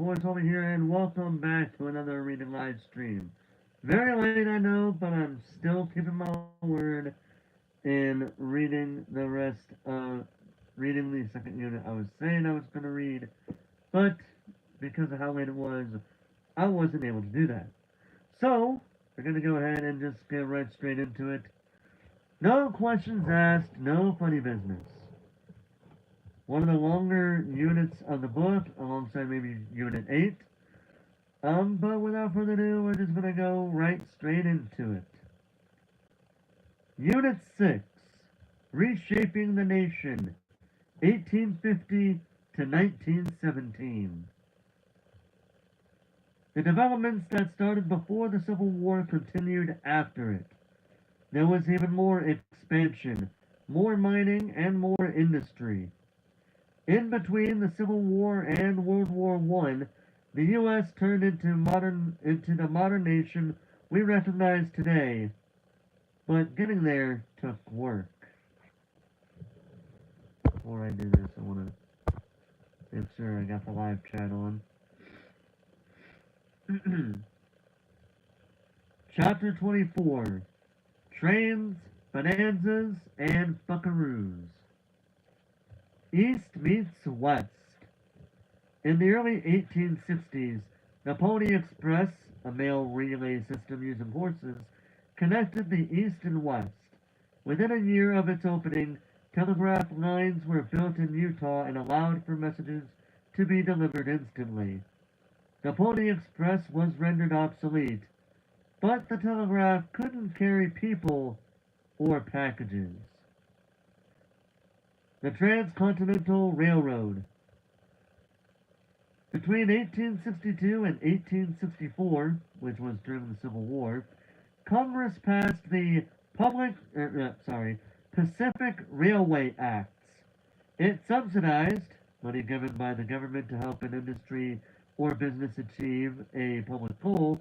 Force over here, and welcome back to another reading live stream. Very late, I know, but I'm still keeping my word in reading reading the second unit I was saying I was going to read, but because of how late it was, I wasn't able to do that. So, we're going to go ahead and just get right straight into it. No questions asked, no funny business. One of the longer units of the book, alongside maybe Unit 8. But without further ado, we're just gonna go right straight into it. Unit 6, Reshaping the Nation, 1850 to 1917. The developments that started before the Civil War continued after it. There was even more expansion, more mining, and more industry. In between the Civil War and World War I, the U.S. turned into the modern nation we recognize today, but getting there took work. Before I do this, I want to make sure I got the live chat on. Chapter 24, Trains, Bonanzas, and Buckaroos. East meets West. In the early 1860s, the Pony Express, a mail relay system using horses, connected the East and West. Within a year of its opening, telegraph lines were built in Utah and allowed for messages to be delivered instantly. The Pony Express was rendered obsolete, but the telegraph couldn't carry people or packages. The Transcontinental Railroad. Between 1862 and 1864, which was during the Civil War, Congress passed the Pacific Railway Acts. It subsidized money given by the government to help an industry or business achieve a public goal,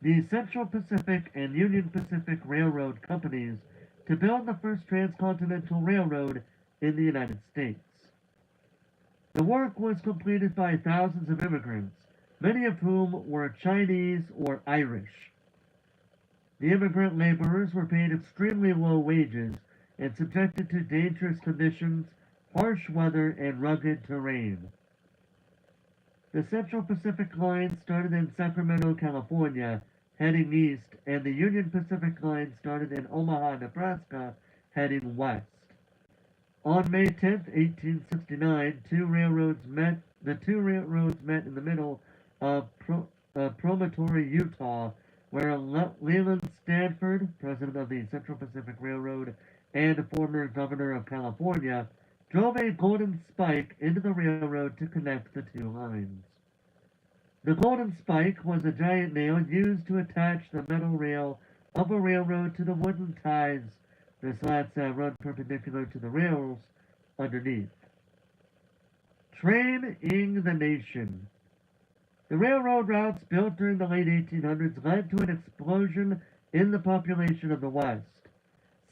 the Central Pacific and Union Pacific Railroad companies to build the first transcontinental railroad in the United States. The work was completed by thousands of immigrants, many of whom were Chinese or Irish. The immigrant laborers were paid extremely low wages and subjected to dangerous conditions, harsh weather, and rugged terrain. The Central Pacific Line started in Sacramento, California, heading east, and the Union Pacific Line started in Omaha, Nebraska, heading west. On May 10, 1869, the two railroads met in the middle of Promontory, Utah, where Leland Stanford, president of the Central Pacific Railroad and former governor of California, drove a golden spike into the railroad to connect the two lines. The golden spike was a giant nail used to attach the metal rail of a railroad to the wooden ties, the slats that run perpendicular to the rails underneath. Training the nation. The railroad routes built during the late 1800s led to an explosion in the population of the West.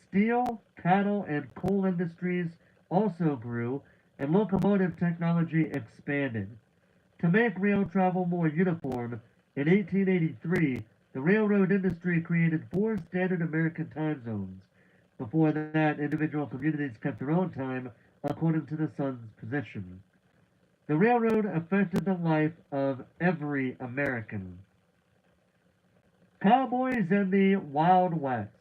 Steel, cattle, and coal industries also grew, and locomotive technology expanded. To make rail travel more uniform, in 1883, the railroad industry created 4 standard American time zones. Before that, individual communities kept their own time according to the sun's position. The railroad affected the life of every American. Cowboys and the Wild West.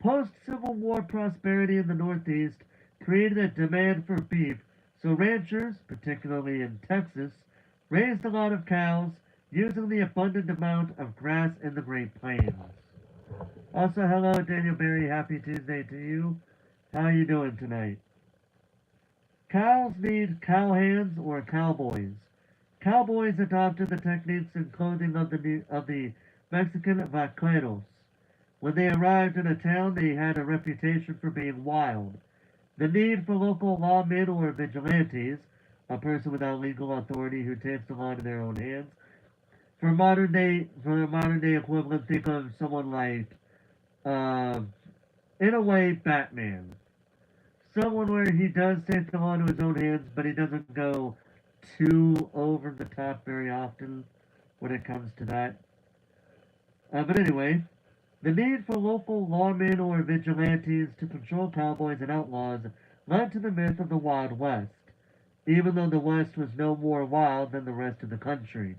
Post-Civil War prosperity in the Northeast created a demand for beef, so ranchers, particularly in Texas, raised a lot of cows using the abundant amount of grass in the Great Plains. Also, hello, Daniel Berry. Happy Tuesday to you. How are you doing tonight? Cows need cowhands or cowboys. Cowboys adopted the techniques and clothing of the Mexican vaqueros. When they arrived in a town, they had a reputation for being wild. The need for local lawmen or vigilantes, a person without legal authority who takes the law in their own hands. For the modern day equivalent, think of someone like in a way, Batman. Someone where he does take the law into his own hands, but he doesn't go too over the top very often when it comes to that. But anyway, the need for local lawmen or vigilantes to control cowboys and outlaws led to the myth of the Wild West, even though the West was no more wild than the rest of the country.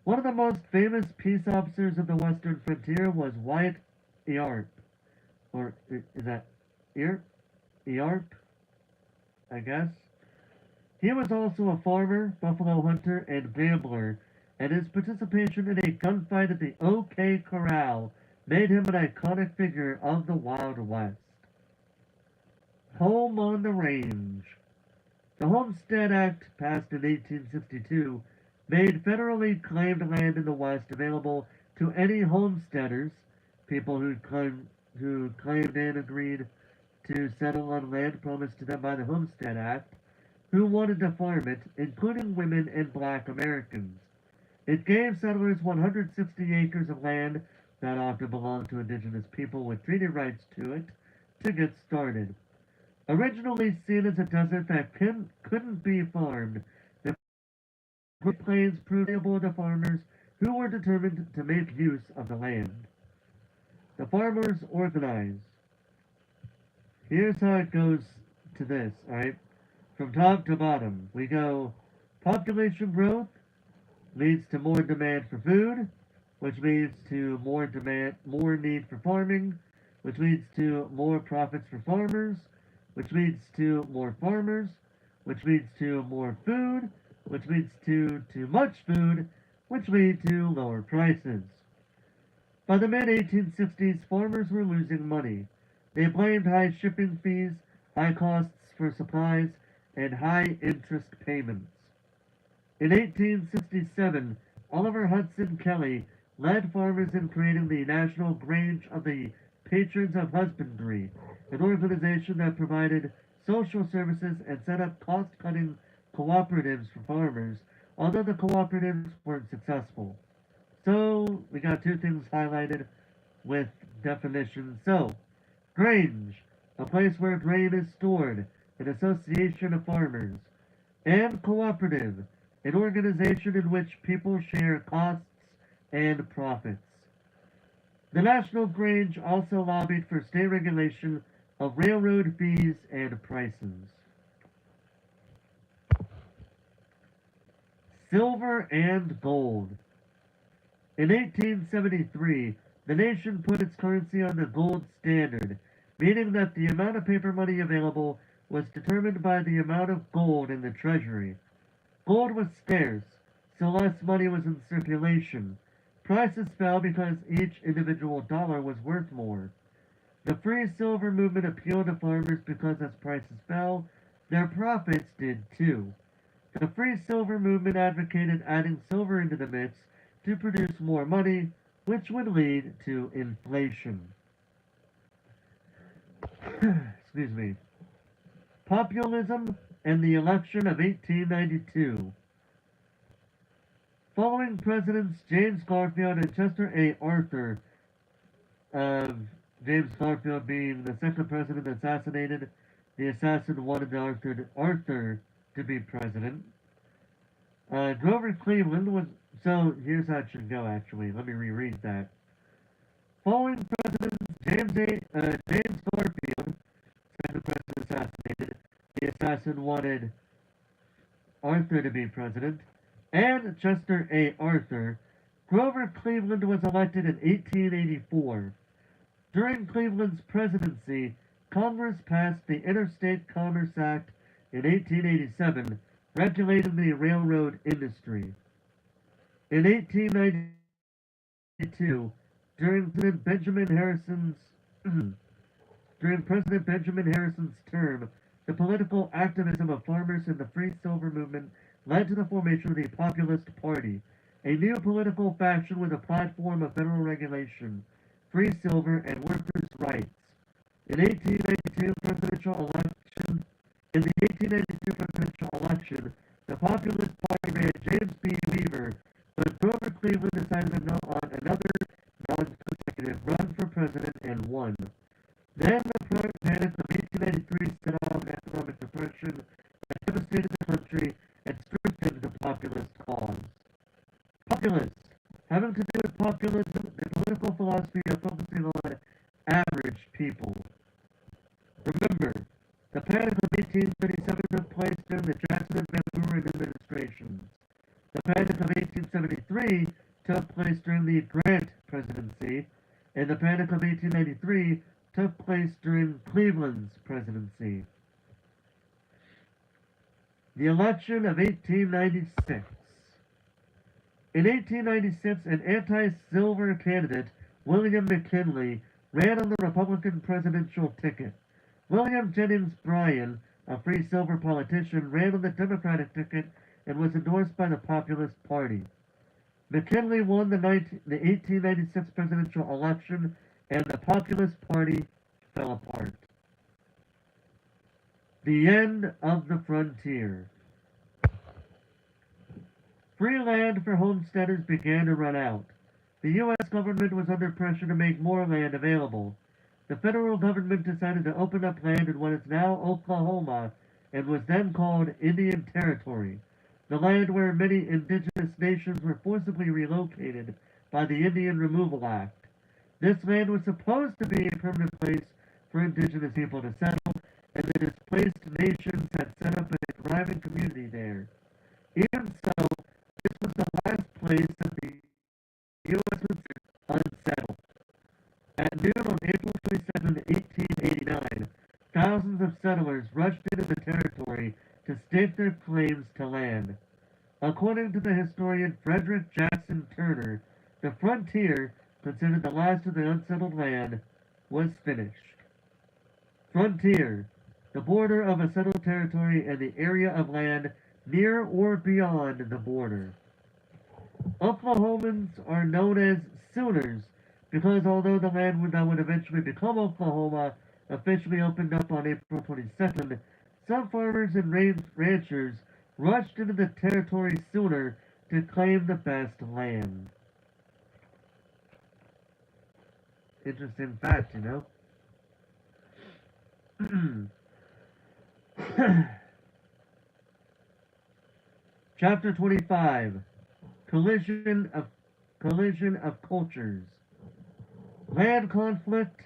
One of the most famous peace officers of the western frontier was Wyatt Earp. Or is that Earp? Earp? I guess. He was also a farmer, buffalo hunter, and gambler, and his participation in a gunfight at the OK Corral made him an iconic figure of the Wild West. Home on the Range. The Homestead Act, passed in 1862, made federally claimed land in the West available to any homesteaders, people who claimed and agreed to settle on land promised to them by the Homestead Act, who wanted to farm it, including women and black Americans. It gave settlers 160 acres of land that often belonged to indigenous people with treaty rights to it to get started. Originally seen as a desert that couldn't be farmed, the Great Plains proved valuable to farmers who were determined to make use of the land. The farmers organized. Here's how it goes to this, alright? From top to bottom, we go population growth leads to more demand for food, which leads to more need for farming, which leads to more profits for farmers, which leads to more farmers, which leads to more food, which leads to too much food, which leads to lower prices. By the mid-1860s, farmers were losing money. They blamed high shipping fees, high costs for supplies, and high interest payments. In 1867, Oliver Hudson Kelley led farmers in creating the National Grange of the Patrons of Husbandry, an organization that provided social services and set up cost-cutting cooperatives for farmers, although the cooperatives weren't successful. So, we got two things highlighted with definitions. So, grange, a place where grain is stored, an association of farmers, and cooperative, an organization in which people share costs and profits. The National Grange also lobbied for state regulation of railroad fees and prices. Silver and gold. In 1873, the nation put its currency on the gold standard, meaning that the amount of paper money available was determined by the amount of gold in the treasury. Gold was scarce, so less money was in circulation. Prices fell because each individual dollar was worth more. The free silver movement appealed to farmers because as prices fell, their profits did too. The free silver movement advocated adding silver into the mix to produce more money, which would lead to inflation. Excuse me. Populism and the election of 1892. Following Presidents James Garfield and Chester A. Arthur, James Garfield being the second president assassinated, the assassin wanted Arthur to be president. Grover Cleveland was... So, here's how it should go, actually. Let me reread that. Following Presidents James Garfield, second president assassinated, the assassin wanted Arthur to be president, and Chester A. Arthur, Grover Cleveland was elected in 1884. During Cleveland's presidency, Congress passed the Interstate Commerce Act in 1887, regulating the railroad industry. In 1892, during President Benjamin Harrison's term, the political activism of farmers and the free silver movement led to the formation of the Populist Party, a new political faction with a platform of federal regulation, free silver, and workers' rights. In the 1892 presidential election, the Populist Party ran James B. Weaver, but Grover Cleveland decided to go on another non-consecutive run for president and won. Then the panic of 1893 set off an economic depression that devastated the country, and populist cause. Populist, having to do with populism, the political philosophy of focusing on average people. Remember, the Panic of 1837 took place during the Jackson and Van Buren administrations. The Panic of 1873 took place during the Grant presidency, and the Panic of 1893 took place during Cleveland's presidency. The election of 1896. In 1896, an anti-silver candidate, William McKinley, ran on the Republican presidential ticket. William Jennings Bryan, a free silver politician, ran on the Democratic ticket and was endorsed by the Populist Party. McKinley won the 1896 presidential election, and the Populist Party fell apart. The end of the frontier. Free land for homesteaders began to run out. The U.S. government was under pressure to make more land available. The federal government decided to open up land in what is now Oklahoma and was then called Indian Territory, the land where many indigenous nations were forcibly relocated by the Indian Removal Act. This land was supposed to be a permanent place for indigenous people to settle, and the displaced nations had set up a thriving community there. Even so, this was the last place that the U.S. was unsettled. At noon on April 22, 1889, thousands of settlers rushed into the territory to stake their claims to land. According to the historian Frederick Jackson Turner, the frontier, considered the last of the unsettled land, was finished. Frontier, the border of a settled territory and the area of land near or beyond the border. Oklahomans are known as Sooners because although the land that would eventually become Oklahoma officially opened up on April 22nd, some farmers and ranchers rushed into the territory sooner to claim the best land. Interesting fact, you know? Chapter 25. Collision of cultures. Land conflict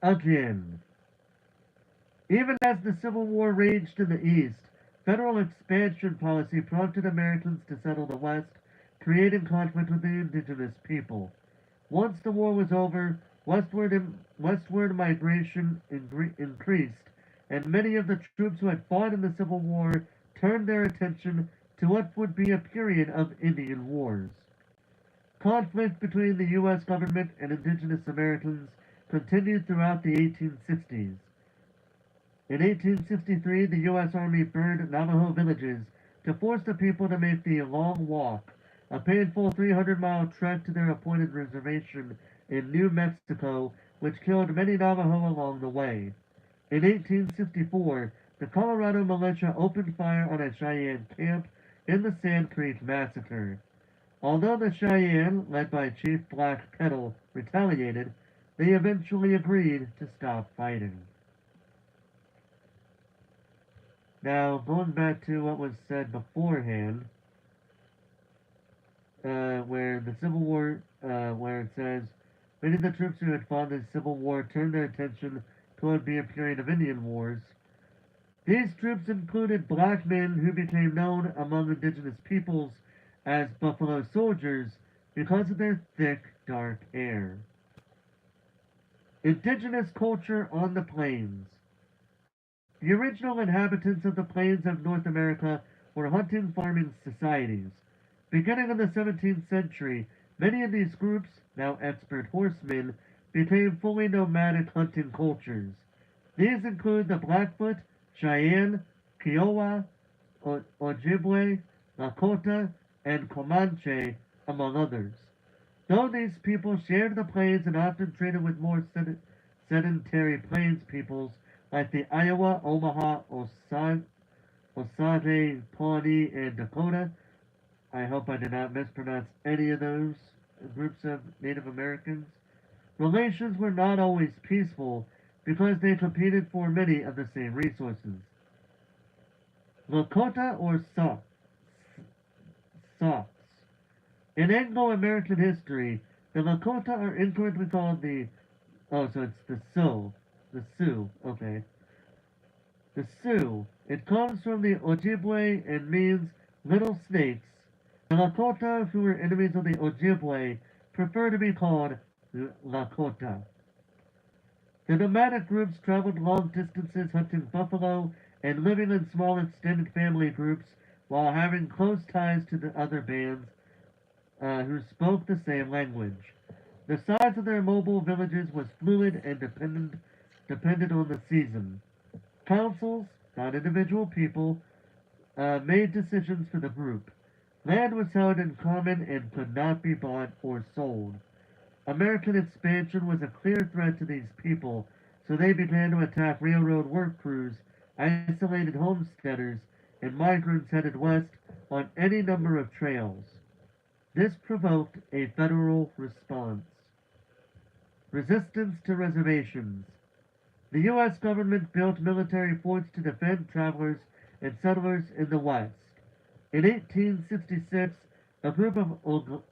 again. Even as the Civil War raged in the East, federal expansion policy prompted Americans to settle the West, creating conflict with the indigenous people. Once the war was over, westward migration increased, and many of the troops who had fought in the Civil War turned their attention to what would be a period of Indian wars. Conflict between the U.S. government and indigenous Americans continued throughout the 1860s. In 1863, the U.S. Army burned Navajo villages to force the people to make the Long Walk, a painful 300-mile trek to their appointed reservation in New Mexico, which killed many Navajo along the way. In 1864, the Colorado militia opened fire on a Cheyenne camp in the Sand Creek Massacre. Although the Cheyenne, led by Chief Black Kettle, retaliated, they eventually agreed to stop fighting. Now, going back to what was said beforehand, where the Civil War, where it says, many of the troops who had fought the Civil War turned their attention to what would be a period of Indian wars. These troops included black men who became known among indigenous peoples as Buffalo Soldiers because of their thick, dark hair. Indigenous culture on the plains. The original inhabitants of the plains of North America were hunting farming societies. Beginning in the 17th century, many of these groups, now expert horsemen, became fully nomadic hunting cultures. These include the Blackfoot, Cheyenne, Kiowa, Ojibwe, Lakota, and Comanche, among others. Though these people shared the plains and often traded with more sedentary plains peoples like the Iowa, Omaha, Osage, Pawnee, and Dakota, I hope I did not mispronounce any of those groups of Native Americans, relations were not always peaceful because they competed for many of the same resources. Lakota or Sacs. In Anglo-American history, the Lakota are incorrectly called the... Oh, so it's the Sioux. The Sioux, okay. The Sioux. It comes from the Ojibwe and means little snakes. The Lakota, who were enemies of the Ojibwe, prefer to be called Lakota. The nomadic groups traveled long distances hunting buffalo and living in small extended family groups while having close ties to the other bands who spoke the same language. The size of their mobile villages was fluid and depended on the season. Councils, not individual people, made decisions for the group. Land was held in common and could not be bought or sold. American expansion was a clear threat to these people, so they began to attack railroad work crews, isolated homesteaders, and migrants headed west on any number of trails. This provoked a federal response. Resistance to reservations. The U.S. government built military forts to defend travelers and settlers in the West. In 1866, a group of Oglala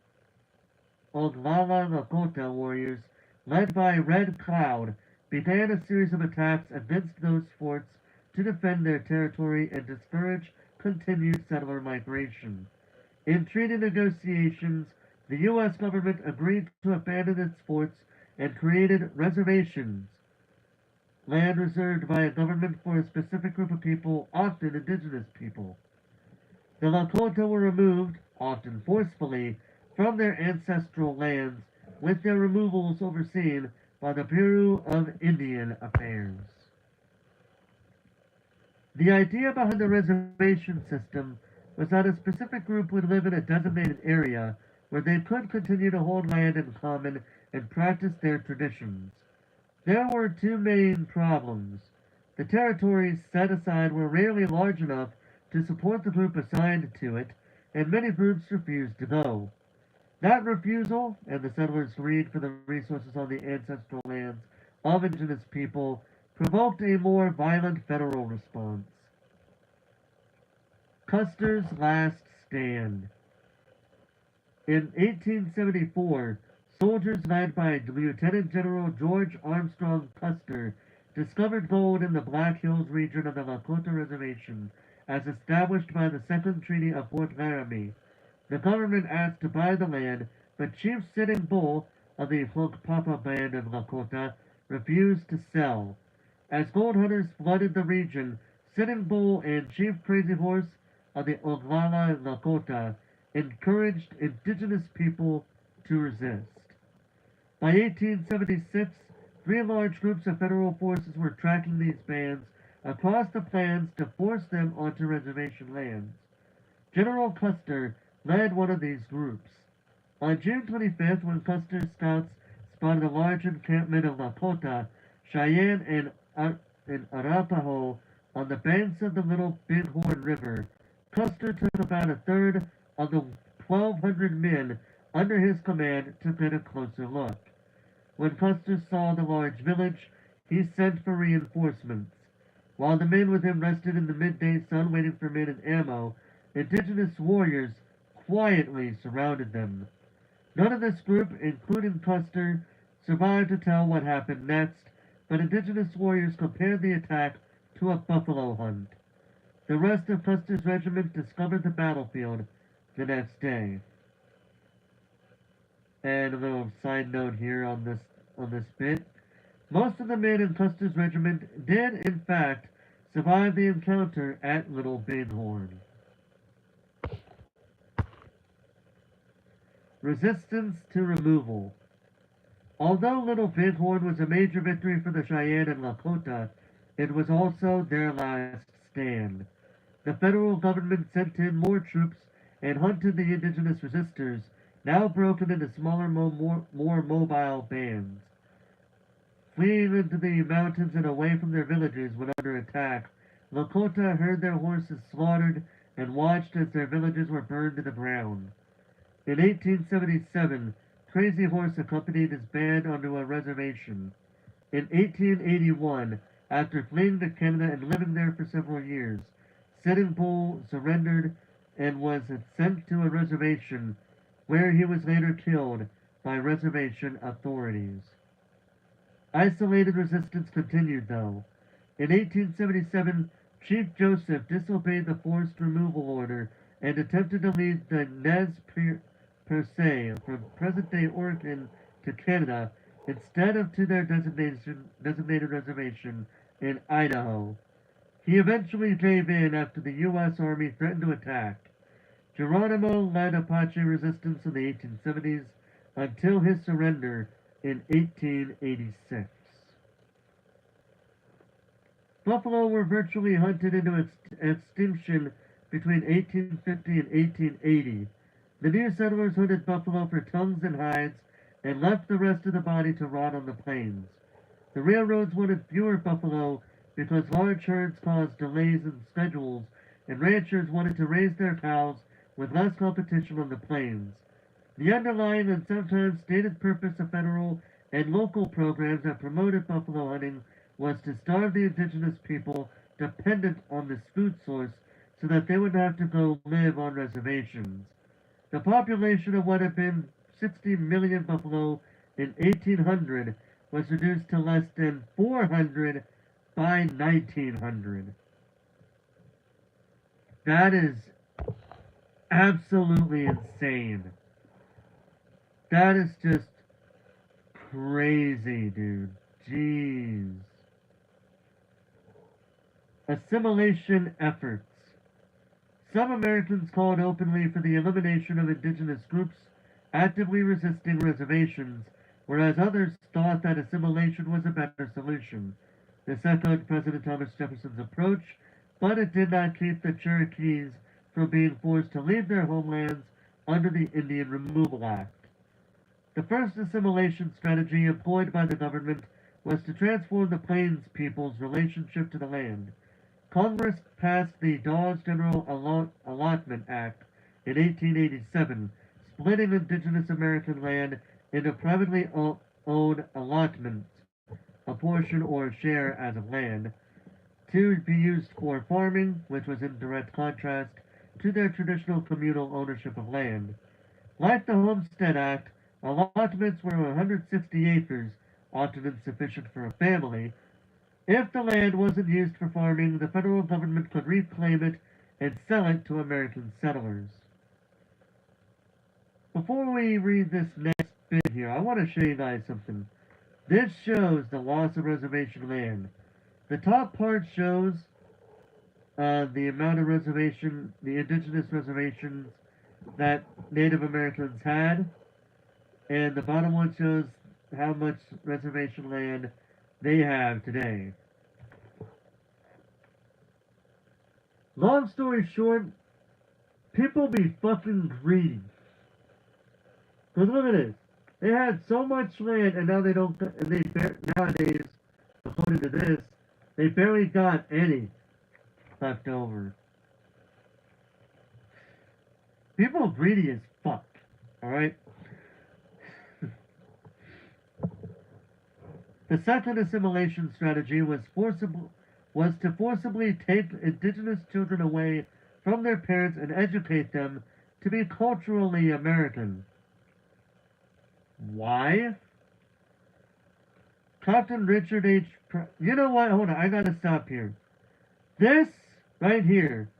Lakota warriors, led by Red Cloud, began a series of attacks against those forts to defend their territory and discourage continued settler migration. In treaty negotiations, the U.S. government agreed to abandon its forts and created reservations, land reserved by a government for a specific group of people, often indigenous people. The Lakota were removed, often forcefully, from their ancestral lands, with their removals overseen by the Bureau of Indian Affairs. The idea behind the reservation system was that a specific group would live in a designated area where they could continue to hold land in common and practice their traditions. There were two main problems. The territories set aside were rarely large enough to support the group assigned to it, and many groups refused to go. That refusal, and the settlers' greed for the resources on the ancestral lands of indigenous people, provoked a more violent federal response. Custer's Last Stand. In 1874, soldiers led by Lieutenant General George Armstrong Custer discovered gold in the Black Hills region of the Lakota Reservation, as established by the Second Treaty of Fort Laramie. The government asked to buy the land, but Chief Sitting Bull of the Papa band of Lakota refused to sell. As gold hunters flooded the region, Sitting Bull and Chief Crazy Horse of the Oglala Lakota encouraged indigenous people to resist. By 1876, three large groups of federal forces were tracking these bands across the plains to force them onto reservation lands. General Custer led one of these groups. On June 25th, when Custer's scouts spotted a large encampment of Lakota, Cheyenne, and Arapaho on the banks of the Little Bighorn River, Custer took about a third of the 1,200 men under his command to get a closer look. When Custer saw the large village, he sent for reinforcements. While the men with him rested in the midday sun waiting for men and ammo, indigenous warriors quietly surrounded them. None of this group, including Custer, survived to tell what happened next, but indigenous warriors compared the attack to a buffalo hunt. The rest of Custer's regiment discovered the battlefield the next day. And a little side note here on this bit. Most of the men in Custer's regiment did, in fact, survive the encounter at Little Bighorn. Resistance to removal. Although Little Bighorn was a major victory for the Cheyenne and Lakota, it was also their last stand. The federal government sent in more troops and hunted the indigenous resistors, now broken into smaller, more mobile bands. Fleeing into the mountains and away from their villages when under attack, Lakota heard their horses slaughtered and watched as their villages were burned to the ground. In 1877, Crazy Horse accompanied his band onto a reservation. In 1881, after fleeing to Canada and living there for several years, Sitting Bull surrendered and was sent to a reservation where he was later killed by reservation authorities. Isolated resistance continued, though. In 1877, Chief Joseph disobeyed the forced removal order and attempted to lead the Nez Perce from present-day Oregon to Canada instead of to their designated reservation in Idaho. He eventually gave in after the U.S. Army threatened to attack. Geronimo led Apache resistance in the 1870s until his surrender in 1886. Buffalo were virtually hunted into extinction between 1850 and 1880. The new settlers hunted buffalo for tongues and hides and left the rest of the body to rot on the plains. The railroads wanted fewer buffalo because large herds caused delays in schedules, and ranchers wanted to raise their cows with less competition on the plains. The underlying and sometimes stated purpose of federal and local programs that promoted buffalo hunting was to starve the indigenous people dependent on this food source so that they would have to go live on reservations. The population of what had been 60 million buffalo in 1800 was reduced to less than 400 by 1900. That is absolutely insane. That is just crazy, dude. Jeez. Assimilation efforts. Some Americans called openly for the elimination of indigenous groups actively resisting reservations, whereas others thought that assimilation was a better solution. This echoed President Thomas Jefferson's approach, but it did not keep the Cherokees from being forced to leave their homelands under the Indian Removal Act. The first assimilation strategy employed by the government was to transform the Plains people's relationship to the land. Congress passed the Dawes General Allotment Act in 1887, splitting indigenous American land into privately owned allotments, a portion or share as of land, to be used for farming, which was in direct contrast to their traditional communal ownership of land. Like the Homestead Act, allotments were 160 acres, often insufficient for a family. If the land wasn't used for farming, the federal government could reclaim it and sell it to American settlers. Before we read this next bit here, I want to show you guys something. This shows the loss of reservation land. The top part shows the amount of the indigenous reservations that Native Americans had, and the bottom one shows how much reservation land they have today. Long story short, people be fucking greedy. Cause look at this. They had so much land, and now they don't. Nowadays, according to this, they barely got any left over. People are greedy as fuck. All right. The second assimilation strategy was to forcibly take indigenous children away from their parents and educate them to be culturally American. Why? Captain Richard H. You know what? Hold on. I gotta stop here. This right here,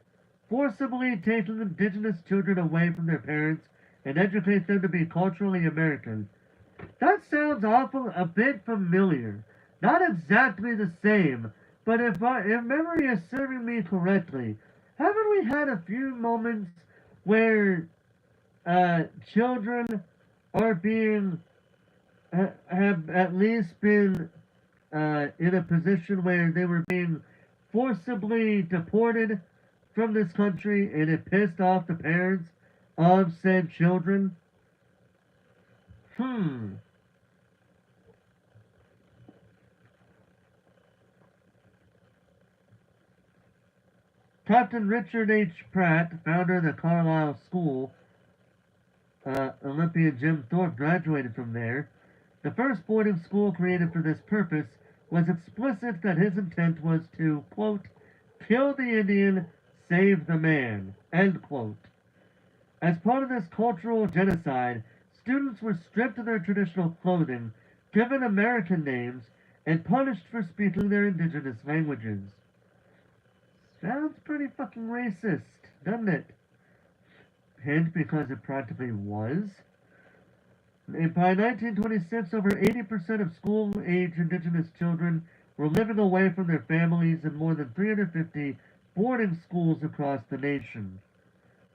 forcibly taking indigenous children away from their parents and educate them to be culturally American. That sounds a bit familiar. Not exactly the same, but if memory is serving me correctly, haven't we had a few moments where children are being have at least been in a position where they were being forcibly deported from this country, and it pissed off the parents of said children? Captain Richard H. Pratt, founder of the Carlisle School, Olympian Jim Thorpe graduated from there. The first boarding school created for this purpose was explicit that his intent was to, quote, kill the Indian, save the man, end quote. As part of this cultural genocide, students were stripped of their traditional clothing, given American names, and punished for speaking their indigenous languages. Sounds pretty fucking racist, doesn't it? And because it practically was. And by 1926, over 80% of school-age indigenous children were living away from their families in more than 350 boarding schools across the nation.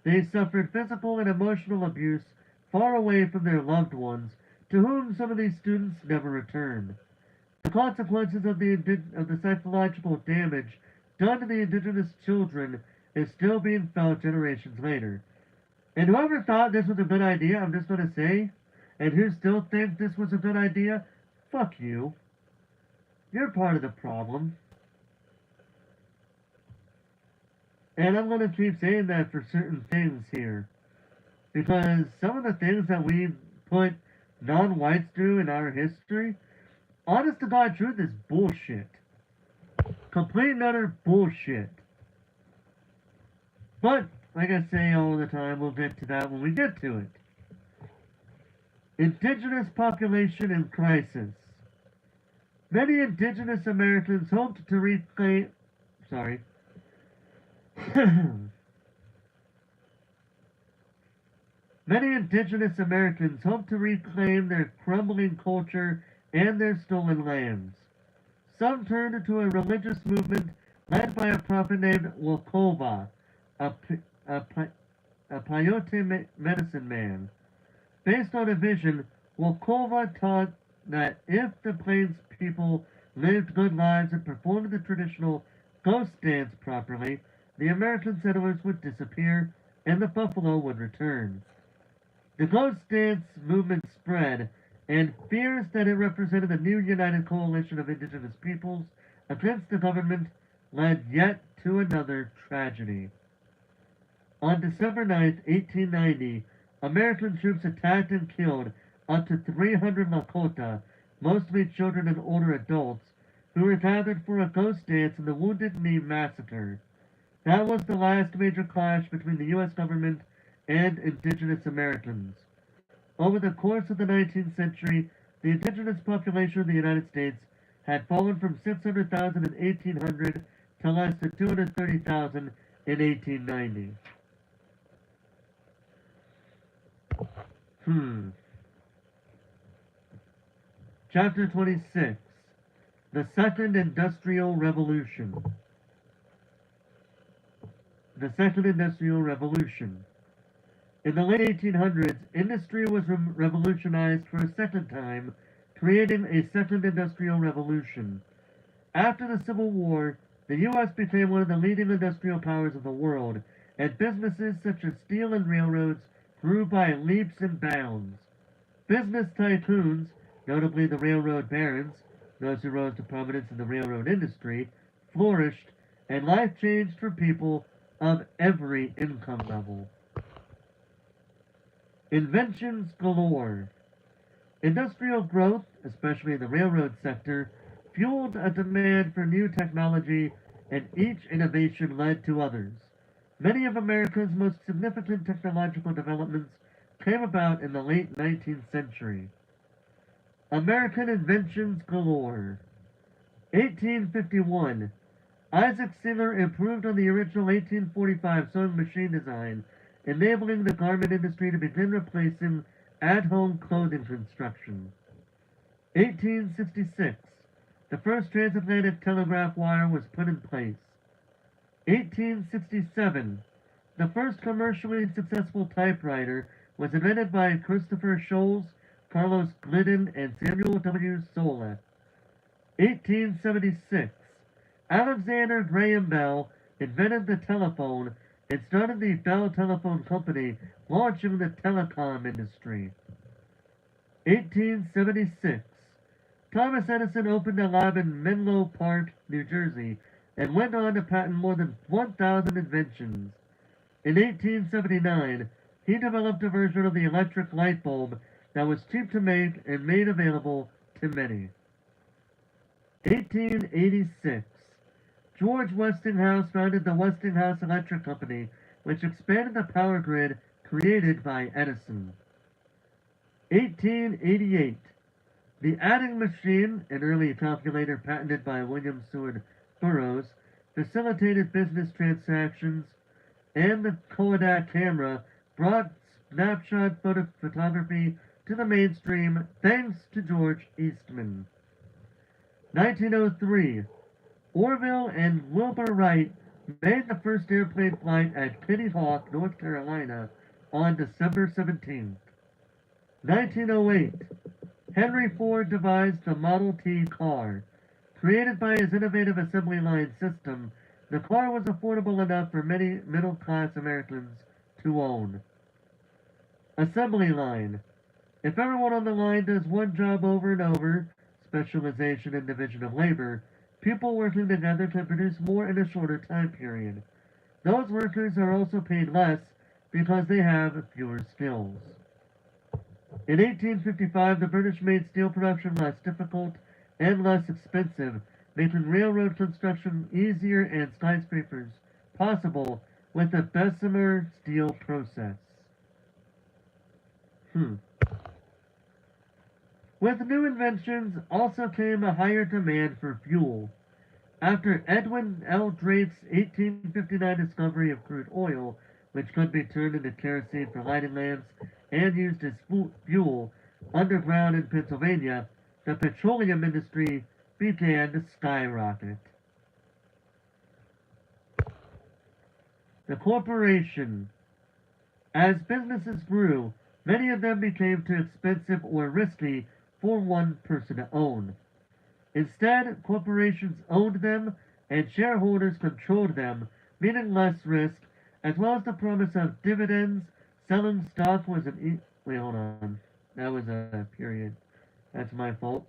They suffered physical and emotional abuse far away from their loved ones, to whom some of these students never returned. The consequences of the psychological damage done to the indigenous children is still being felt generations later. And whoever thought this was a good idea, I'm just going to say, and who still think this was a good idea, fuck you. You're part of the problem. And I'm going to keep saying that for certain things here. Because some of the things that we put non-whites through in our history, honest to God truth, is bullshit. Complete and utter bullshit. But, like I say all the time, we'll get to that when we get to it. Indigenous population in crisis. Many indigenous Americans hoped to reclaim... Sorry. Many indigenous Americans hope to reclaim their crumbling culture and their stolen lands. Some turned into a religious movement led by a prophet named Wokova, a peyote medicine man. Based on a vision, Wokova taught that if the Plains people lived good lives and performed the traditional ghost dance properly, the American settlers would disappear and the buffalo would return. The ghost dance movement spread, and fears that it represented a new united coalition of indigenous peoples against the government led yet to another tragedy. On December 9, 1890, American troops attacked and killed up to 300 Lakota, mostly children and older adults, who were gathered for a ghost dance in the Wounded Knee Massacre. That was the last major clash between the U.S. government and indigenous Americans. Over the course of the 19th century, the indigenous population of the United States had fallen from 600,000 in 1800 to less than 230,000 in 1890. Chapter 26. The Second Industrial Revolution. The Second Industrial Revolution. In the late 1800s, industry was revolutionized for a second time, creating a second industrial revolution. After the Civil War, the U.S. became one of the leading industrial powers of the world, and businesses such as steel and railroads grew by leaps and bounds. Business tycoons, notably the railroad barons, those who rose to prominence in the railroad industry, flourished, and life changed for people of every income level. Inventions galore. Industrial growth, especially in the railroad sector, fueled a demand for new technology, and each innovation led to others. Many of America's most significant technological developments came about in the late 19th century. American inventions galore. 1851. Isaac Singer improved on the original 1845 sewing machine design, enabling the garment industry to begin replacing at-home clothing construction. 1866. The first transatlantic telegraph wire was put in place. 1867. The first commercially successful typewriter was invented by Christopher Sholes, Carlos Glidden, and Samuel W. Sola. 1876. Alexander Graham Bell invented the telephone and started the Bell Telephone Company, launching the telecom industry. 1876. Thomas Edison opened a lab in Menlo Park, New Jersey, and went on to patent more than 1,000 inventions. In 1879, he developed a version of the electric light bulb that was cheap to make and made available to many. 1886. George Westinghouse founded the Westinghouse Electric Company, which expanded the power grid created by Edison. 1888. The adding machine, an early calculator patented by William Seward Burroughs, facilitated business transactions, and the Kodak camera brought snapshot photography to the mainstream thanks to George Eastman. 1903. Orville and Wilbur Wright made the first airplane flight at Kitty Hawk, North Carolina on December 17th. 1908. Henry Ford devised the Model T car. Created by his innovative assembly line system, the car was affordable enough for many middle-class Americans to own. Assembly line. If everyone on the line does one job over and over, specialization and division of labor, people working together can produce more in a shorter time period. Those workers are also paid less because they have fewer skills. In 1855, the British made steel production less difficult and less expensive, making railroad construction easier and skyscrapers possible with the Bessemer steel process. With new inventions also came a higher demand for fuel. After Edwin L. Drake's 1859 discovery of crude oil, which could be turned into kerosene for lighting lamps and used as fuel underground in Pennsylvania, the petroleum industry began to skyrocket. The corporation. As businesses grew, many of them became too expensive or risky for one person to own. Instead, corporations owned them and shareholders controlled them, meaning less risk, as well as the promise of dividends. Selling stock was an wait, hold on. That was a period. That's my fault.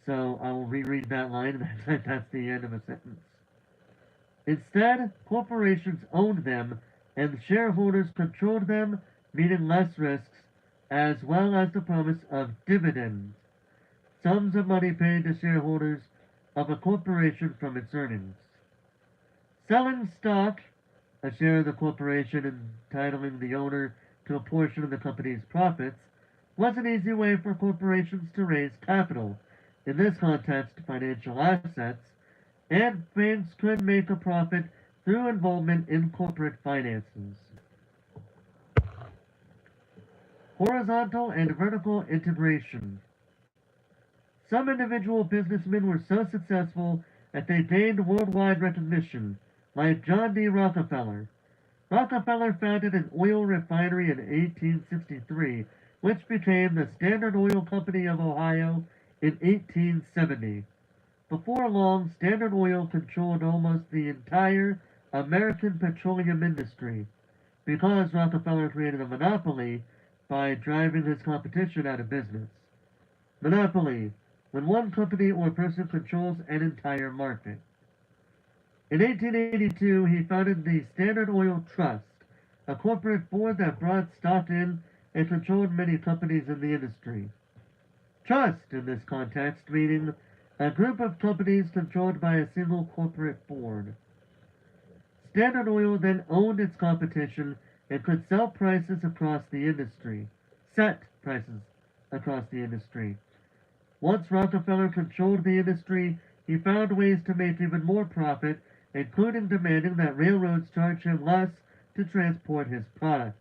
So I will reread that line. That's the end of a sentence. Instead, corporations owned them and shareholders controlled them, meaning less risks, as well as the promise of dividends, sums of money paid to shareholders of a corporation from its earnings. Selling stock, a share of the corporation entitling the owner to a portion of the company's profits, was an easy way for corporations to raise capital, in this context financial assets, and banks could make a profit through involvement in corporate finances. Horizontal and vertical integration. Some individual businessmen were so successful that they gained worldwide recognition, like John D. Rockefeller. Rockefeller founded an oil refinery in 1863, which became the Standard Oil Company of Ohio in 1870. Before long, Standard Oil controlled almost the entire American petroleum industry, because Rockefeller created a monopoly by driving his competition out of business. Monopoly, when one company or person controls an entire market. In 1882, he founded the Standard Oil Trust, a corporate board that brought stock in and controlled many companies in the industry. Trust, in this context, meaning a group of companies controlled by a single corporate board. Standard Oil then owned its competition and could sell prices across the industry, set prices across the industry. Once Rockefeller controlled the industry, he found ways to make even more profit, including demanding that railroads charge him less to transport his products.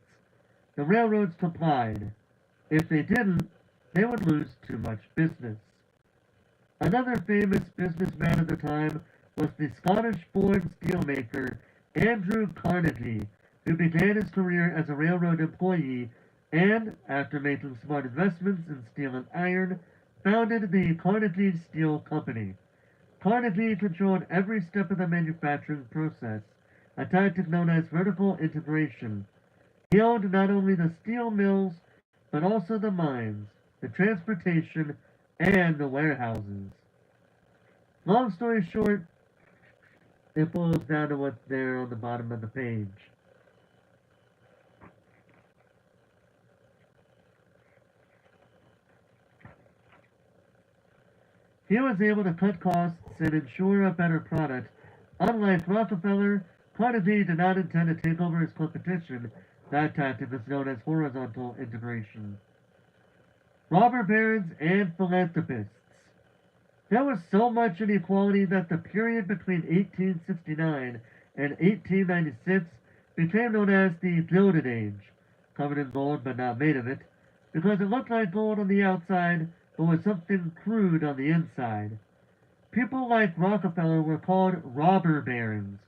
The railroads complied. If they didn't, they would lose too much business. Another famous businessman of the time was the Scottish-born steelmaker Andrew Carnegie, who began his career as a railroad employee and, after making smart investments in steel and iron, founded the Carnegie Steel Company. Carnegie controlled every step of the manufacturing process, a tactic known as vertical integration. He owned not only the steel mills, but also the mines, the transportation, and the warehouses. Long story short, it boils down to what's there on the bottom of the page. He was able to cut costs and ensure a better product. Unlike Rockefeller, Carnegie did not intend to take over his competition. That tactic is known as horizontal integration. Robber barons and philanthropists. There was so much inequality that the period between 1869 and 1896 became known as the Gilded Age, covered in gold but not made of it, because it looked like gold on the outside but was something crude on the inside. People like Rockefeller were called robber barons,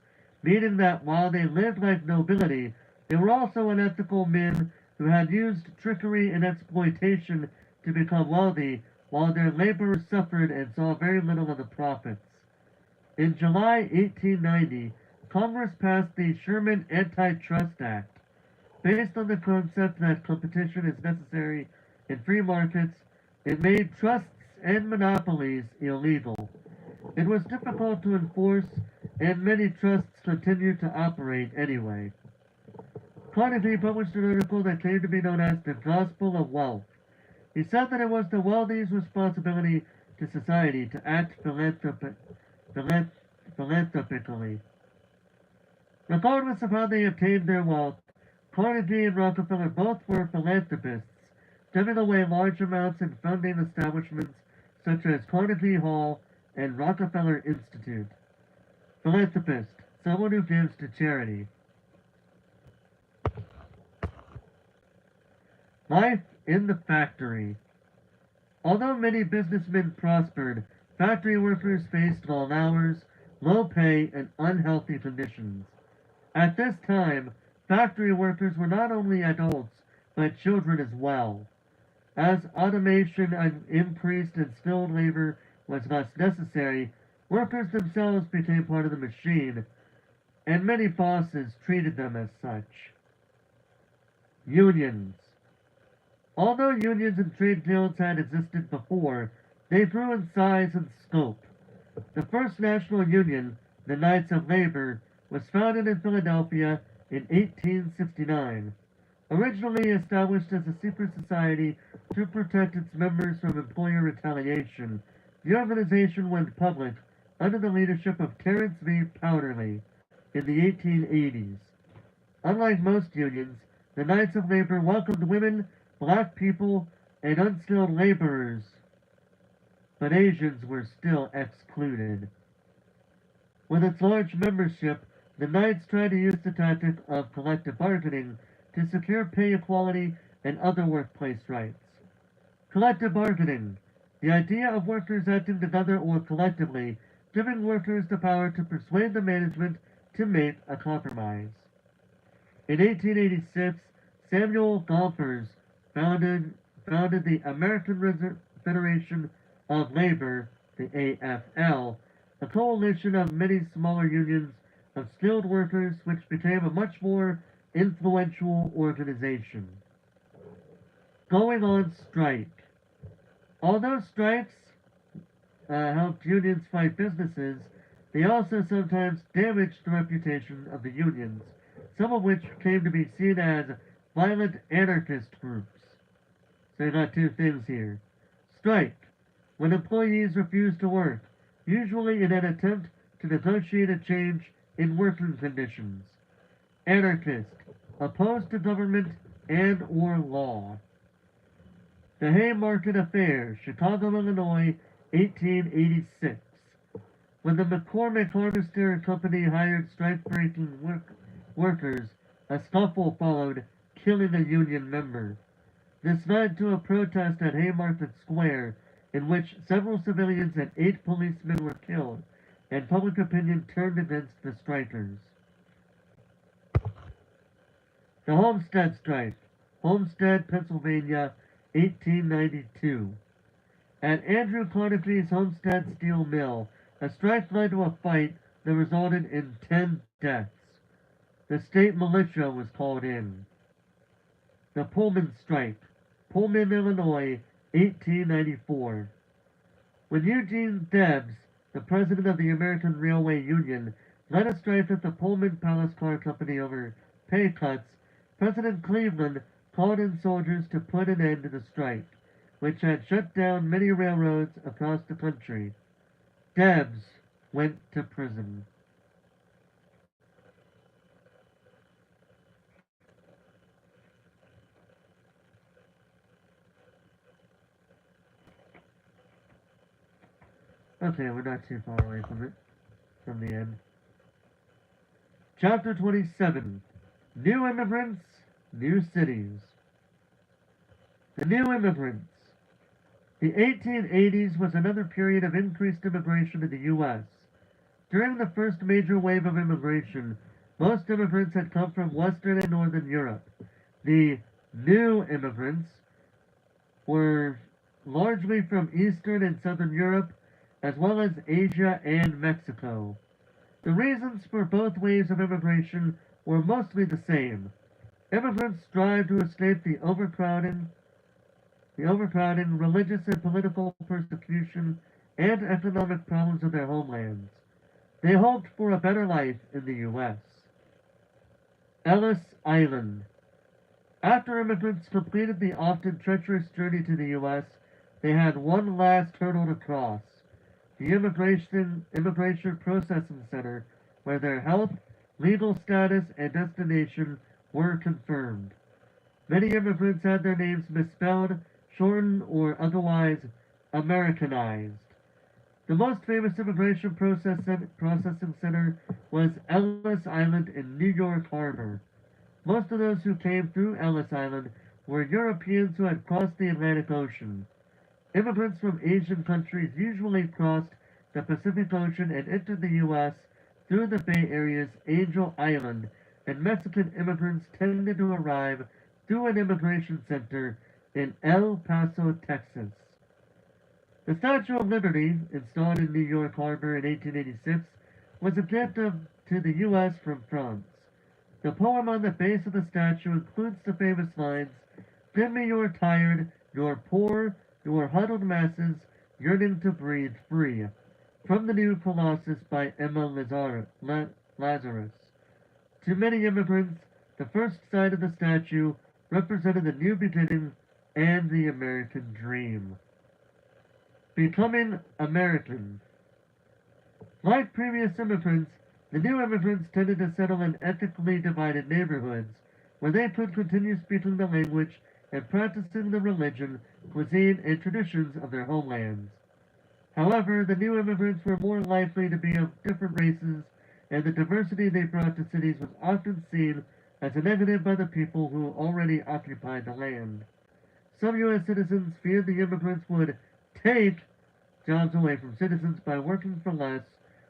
meaning that while they lived like nobility, they were also unethical men who had used trickery and exploitation to become wealthy, while their laborers suffered and saw very little of the profits. In July 1890, Congress passed the Sherman Antitrust Act. Based on the concept that competition is necessary in free markets, it made trusts and monopolies illegal. It was difficult to enforce, and many trusts continued to operate anyway. Carnegie published an article that came to be known as the Gospel of Wealth. He said that it was the wealthy's responsibility to society to act philanthropically. Regardless of how they obtained their wealth, Carnegie and Rockefeller both were philanthropists, giving away large amounts in funding establishments such as Carnegie Hall and Rockefeller Institute. Philanthropist, someone who gives to charity. Life in the factory. Although many businessmen prospered, factory workers faced long hours, low pay, and unhealthy conditions. At this time, factory workers were not only adults, but children as well. As automation increased and skilled labor was less necessary, workers themselves became part of the machine, and many bosses treated them as such. Unions. Although unions and trade guilds had existed before, they grew in size and scope. The first national union, the Knights of Labor, was founded in Philadelphia in 1869. Originally established as a secret society to protect its members from employer retaliation, the organization went public under the leadership of Terence V. Powderly in the 1880s. Unlike most unions, the Knights of Labor welcomed women, black people, and unskilled laborers, but Asians were still excluded. With its large membership, the Knights tried to use the tactic of collective bargaining to secure pay equality and other workplace rights. Collective bargaining, the idea of workers acting together or collectively, giving workers the power to persuade the management to make a compromise. In 1886, Samuel Gompers founded the American Federation of Labor, the AFL, a coalition of many smaller unions of skilled workers which became a much more influential organization. Going on strike. Although strikes helped unions fight businesses, they also sometimes damaged the reputation of the unions, some of which came to be seen as violent anarchist groups. So you got two things here. Strike, when employees refuse to work, usually in an attempt to negotiate a change in working conditions. Anarchist, opposed to government and or law. The Haymarket Affair, Chicago, Illinois, 1886. When the McCormick Harvester Company hired strike-breaking workers, a scuffle followed, killing a union member. This led to a protest at Haymarket Square, in which several civilians and 8 policemen were killed, and public opinion turned against the strikers. The Homestead Strike, Homestead, Pennsylvania, 1892. At Andrew Carnegie's Homestead Steel Mill, a strike led to a fight that resulted in 10 deaths. The state militia was called in. The Pullman Strike, Pullman, Illinois, 1894. When Eugene Debs, the president of the American Railway Union, led a strike at the Pullman Palace Car Company over pay cuts, President Cleveland called in soldiers to put an end to the strike, which had shut down many railroads across the country. Debs, went to prison. Okay, we're not too far away from it, from the end. Chapter 27. New Immigrants, New Cities. The New Immigrants. The 1880s was another period of increased immigration in the U.S. During the first major wave of immigration, most immigrants had come from Western and Northern Europe. The new immigrants were largely from Eastern and Southern Europe, as well as Asia and Mexico. The reasons for both waves of immigration were mostly the same. Immigrants strive to escape the overcrowding, religious and political persecution, and economic problems of their homelands. They hoped for a better life in the U.S. Ellis Island. After immigrants completed the often treacherous journey to the U.S., they had one last hurdle to cross: the Immigration Processing Center, where their health, legal status, and destination were confirmed. Many immigrants had their names misspelled, shortened, or otherwise Americanized. The most famous processing center was Ellis Island in New York Harbor. Most of those who came through Ellis Island were Europeans who had crossed the Atlantic Ocean. Immigrants from Asian countries usually crossed the Pacific Ocean and entered the U.S. through the Bay Area's Angel Island, and Mexican immigrants tended to arrive through an immigration center in El Paso, Texas. The Statue of Liberty, installed in New York Harbor in 1886, was a gift to the U.S. from France. The poem on the base of the statue includes the famous lines, "Give me your tired, your poor, your huddled masses yearning to breathe free," from the New Colossus by Emma Lazarus. To many immigrants, the first sight of the statue represented a new beginning and the American dream. Becoming American. Like previous immigrants, the new immigrants tended to settle in ethnically divided neighborhoods where they could continue speaking the language and practicing the religion, cuisine, and traditions of their homelands. However, the new immigrants were more likely to be of different races, and the diversity they brought to cities was often seen as a negative by the people who already occupied the land. Some U.S. citizens feared the immigrants would take jobs away from citizens by working for less,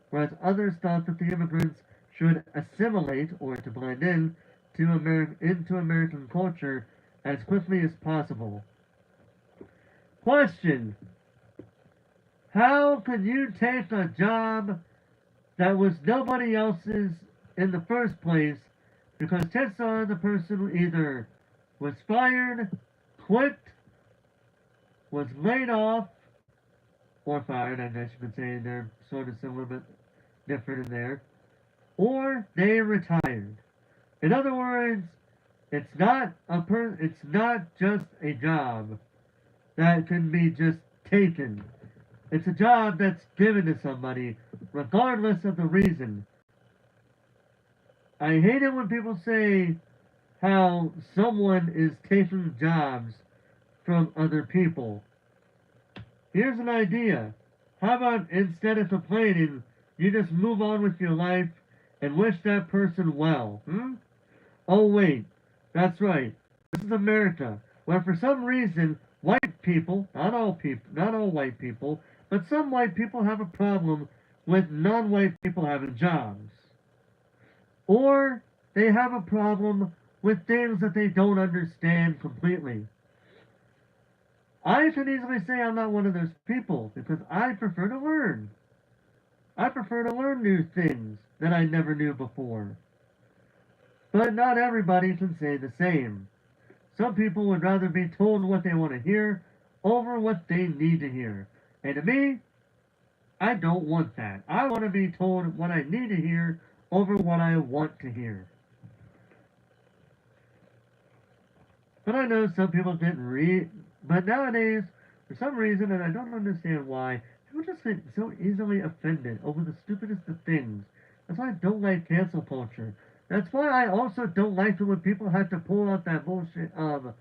whereas others thought that the immigrants should assimilate or to blend in into American culture as quickly as possible. Question: how could you take a job that was nobody else's in the first place because chances are the person either was fired, quit, was laid off, or fired, I guess you could say they're sort of similar but different in there, or they retired. In other words, it's not just a job that can be just taken. It's a job that's given to somebody, regardless of the reason. I hate it when people say how someone is taking jobs from other people. Here's an idea. How about instead of complaining, you just move on with your life and wish that person well? Oh wait, that's right. This is America, where for some reason white people, not all white people, but some white people have a problem with non-white people having jobs. Or they have a problem with things that they don't understand completely. I could easily say I'm not one of those people because I prefer to learn. I prefer to learn new things that I never knew before. But not everybody can say the same. Some people would rather be told what they want to hear over what they need to hear. And to me, I don't want that. I want to be told what I need to hear over what I want to hear. But I know some people didn't read. But nowadays, for some reason, and I don't understand why, People just get so easily offended over the stupidest of things. That's why I don't like cancel culture. That's why I also don't like it when people have to pull out that bullshit of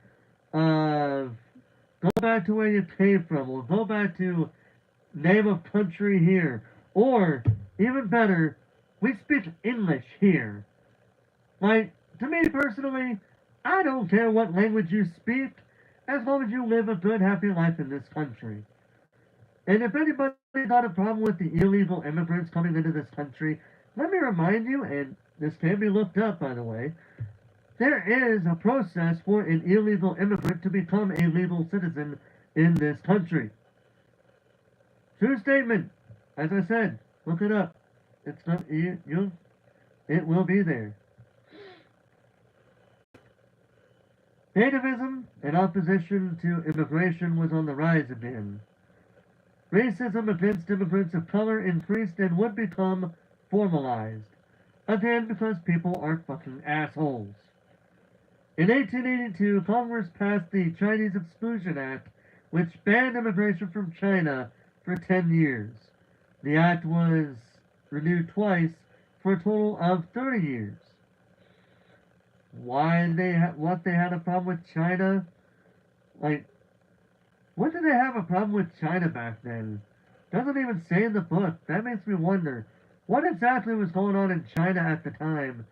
go back to where you came from, or go back to name of country here, or even better, we speak English here. Like, to me personally, I don't care what language you speak, as long as you live a good, happy life in this country. And if anybody got a problem with the illegal immigrants coming into this country, let me remind you, and this can be looked up by the way, there is a process for an illegal immigrant to become a legal citizen in this country. True statement. As I said, look it up. It's not you. It will be there. Nativism and opposition to immigration was on the rise again. Racism against immigrants of color increased and would become formalized. Again, because people are fucking assholes. In 1882, Congress passed the Chinese Exclusion Act, which banned immigration from China for 10 years. The act was renewed twice for a total of 30 years. What they had a problem with China? Like, what did they have a problem with China back then? Doesn't even say in the book. That makes me wonder. What exactly was going on in China at the time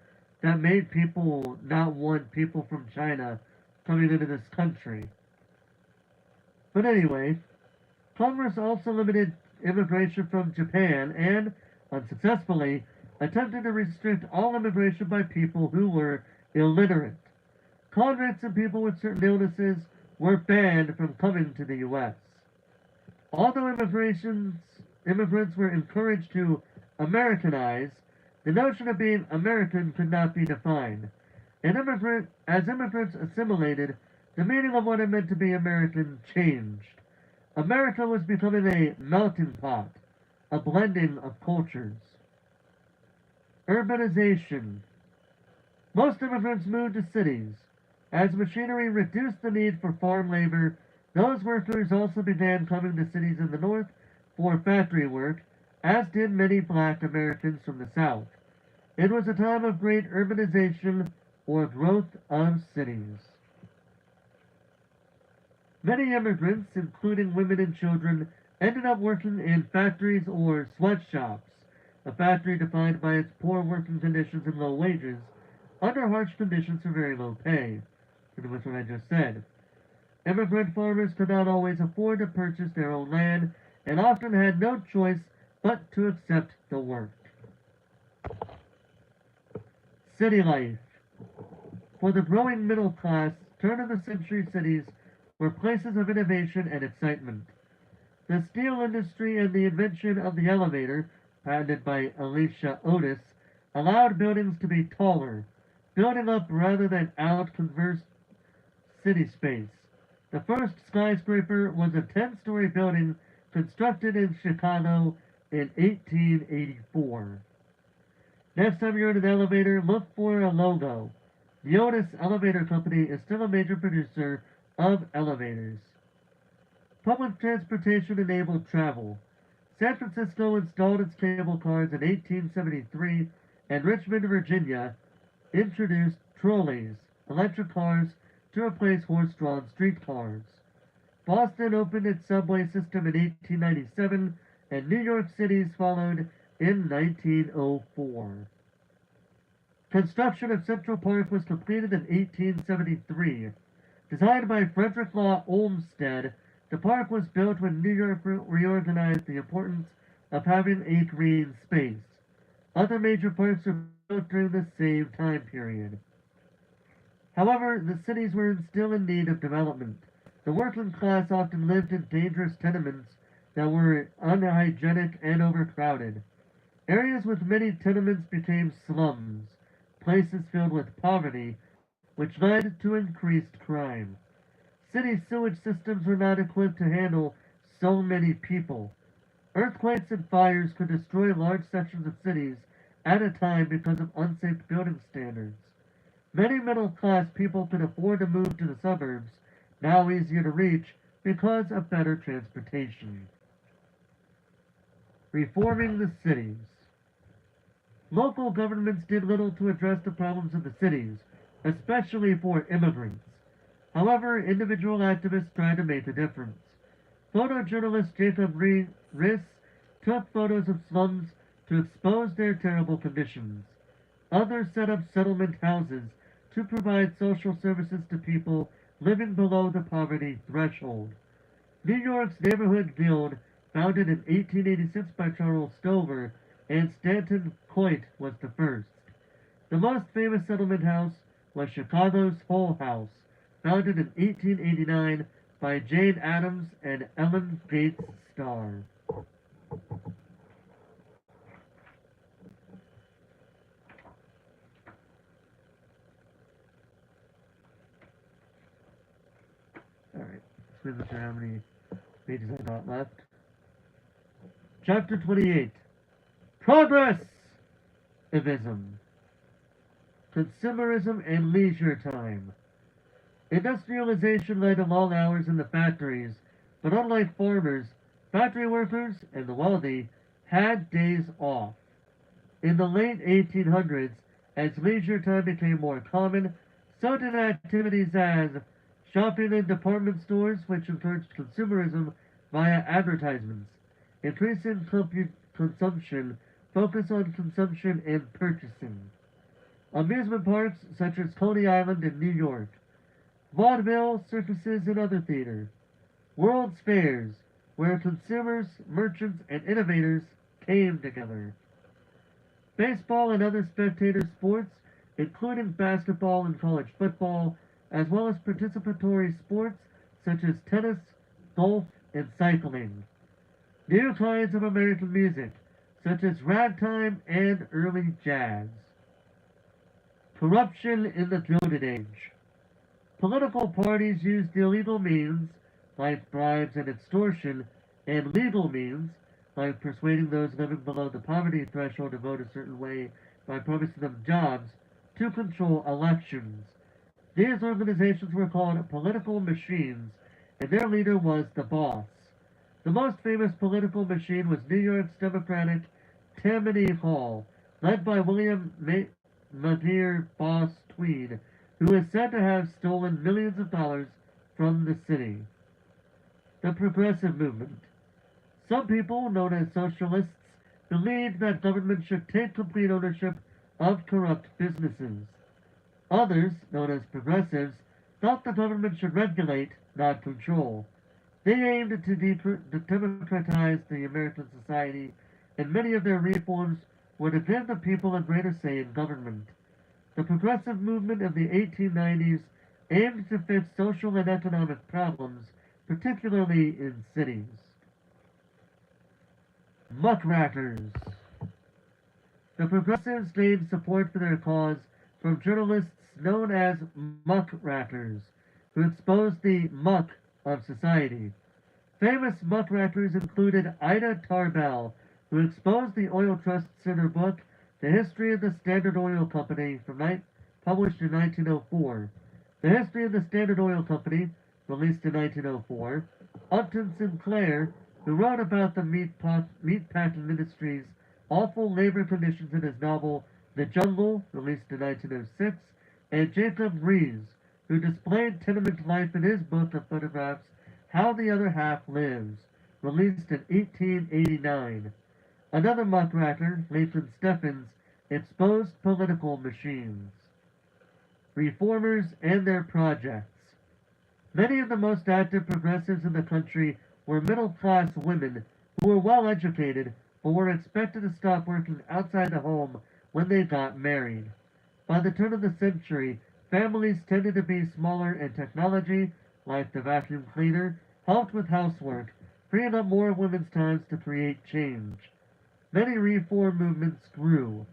that made people not want people from China coming into this country? But anyway, Congress also limited immigration from Japan and, unsuccessfully, attempted to restrict all immigration by people who were illiterate. Convicts and people with certain illnesses were banned from coming to the U.S. Although immigrants were encouraged to Americanize, the notion of being American could not be defined. As immigrants assimilated, the meaning of what it meant to be American changed. America was becoming a melting pot, a blending of cultures. Urbanization. Most immigrants moved to cities. As machinery reduced the need for farm labor, those workers also began coming to cities in the north for factory work, as did many black Americans from the south. It was a time of great urbanization or growth of cities. Many immigrants, including women and children, ended up working in factories or sweatshops, a factory defined by its poor working conditions and low wages, under harsh conditions for very low pay. Pretty much what I just said. Immigrant farmers could not always afford to purchase their own land and often had no choice but to accept the work. City life. For the growing middle class, turn-of-the-century cities were places of innovation and excitement. The steel industry and the invention of the elevator, patented by Elisha Otis, allowed buildings to be taller, building up rather than out converse city space. The first skyscraper was a 10-story building constructed in Chicago in 1884. Next time you're in an elevator, look for a logo. The Otis Elevator Company is still a major producer of elevators. Public transportation enabled travel. San Francisco installed its cable cars in 1873, and Richmond, Virginia, introduced trolleys, electric cars, to replace horse-drawn streetcars. Boston opened its subway system in 1897, and New York City's followed in 1904. Construction of Central Park was completed in 1873. Designed by Frederick Law Olmsted, the park was built when New York reorganized the importance of having a green space. Other major parks were built during the same time period. However, the cities were still in need of development. The working class often lived in dangerous tenements that were unhygienic and overcrowded. Areas with many tenements became slums, places filled with poverty, which led to increased crime. City sewage systems were not equipped to handle so many people. Earthquakes and fires could destroy large sections of cities at a time because of unsafe building standards. Many middle-class people could afford to move to the suburbs, now easier to reach because of better transportation. Reforming the cities. Local governments did little to address the problems of the cities, especially for immigrants. However, individual activists tried to make a difference. Photojournalist Jacob Riss took photos of slums to expose their terrible conditions. Others set up settlement houses to provide social services to people living below the poverty threshold. New York's Neighborhood Guild, founded in 1886 by Charles Stover and Stanton Coit, was the first. The most famous settlement house was Chicago's Hull House, founded in 1889 by Jane Addams and Ellen Gates Starr. Alright, let's look at how many pages I got left. Chapter 28. Progressivism. Consumerism and leisure time. Industrialization led to long hours in the factories, but unlike farmers, factory workers and the wealthy had days off. In the late 1800s, as leisure time became more common, so did activities as shopping in department stores, which encouraged consumerism via advertisements, increasing consumption, focus on consumption and purchasing. Amusement parks such as Coney Island in New York, vaudeville, circuses, and other theater. World's fairs, where consumers, merchants, and innovators came together. Baseball and other spectator sports, including basketball and college football, as well as participatory sports such as tennis, golf, and cycling. New kinds of American music, such as ragtime and early jazz. Corruption in the Gilded Age. Political parties used illegal means, like bribes and extortion, and legal means, like persuading those living below the poverty threshold to vote a certain way by promising them jobs, to control elections. These organizations were called political machines, and their leader was the boss. The most famous political machine was New York's Democratic Tammany Hall, led by William Madeir Boss Tweed, who is said to have stolen millions of dollars from the city. The Progressive Movement. Some people, known as socialists, believed that government should take complete ownership of corrupt businesses. Others, known as progressives, thought the government should regulate, not control. They aimed to democratize the American society, and many of their reforms were to give the people a greater say in government. The progressive movement of the 1890s aimed to fix social and economic problems, particularly in cities. Muckrakers. The progressives gained support for their cause from journalists known as muckrakers, who exposed the muck of society. Famous muckrakers included Ida Tarbell, who exposed the Oil Trusts in her book, The History of the Standard Oil Company, published in 1904. The History of the Standard Oil Company, released in 1904. Upton Sinclair, who wrote about the meatpacking industry's awful labor conditions in his novel The Jungle, released in 1906, and Jacob Riis, who displayed tenement life in his book of photographs, How the Other Half Lives, released in 1889. Another muckraker, Nathan Steffens, exposed political machines. Reformers and their projects. Many of the most active progressives in the country were middle-class women who were well-educated but were expected to stop working outside the home when they got married. By the turn of the century, families tended to be smaller, and technology, like the vacuum cleaner, helped with housework, freeing up more women's times to create change. Many reform movements grew.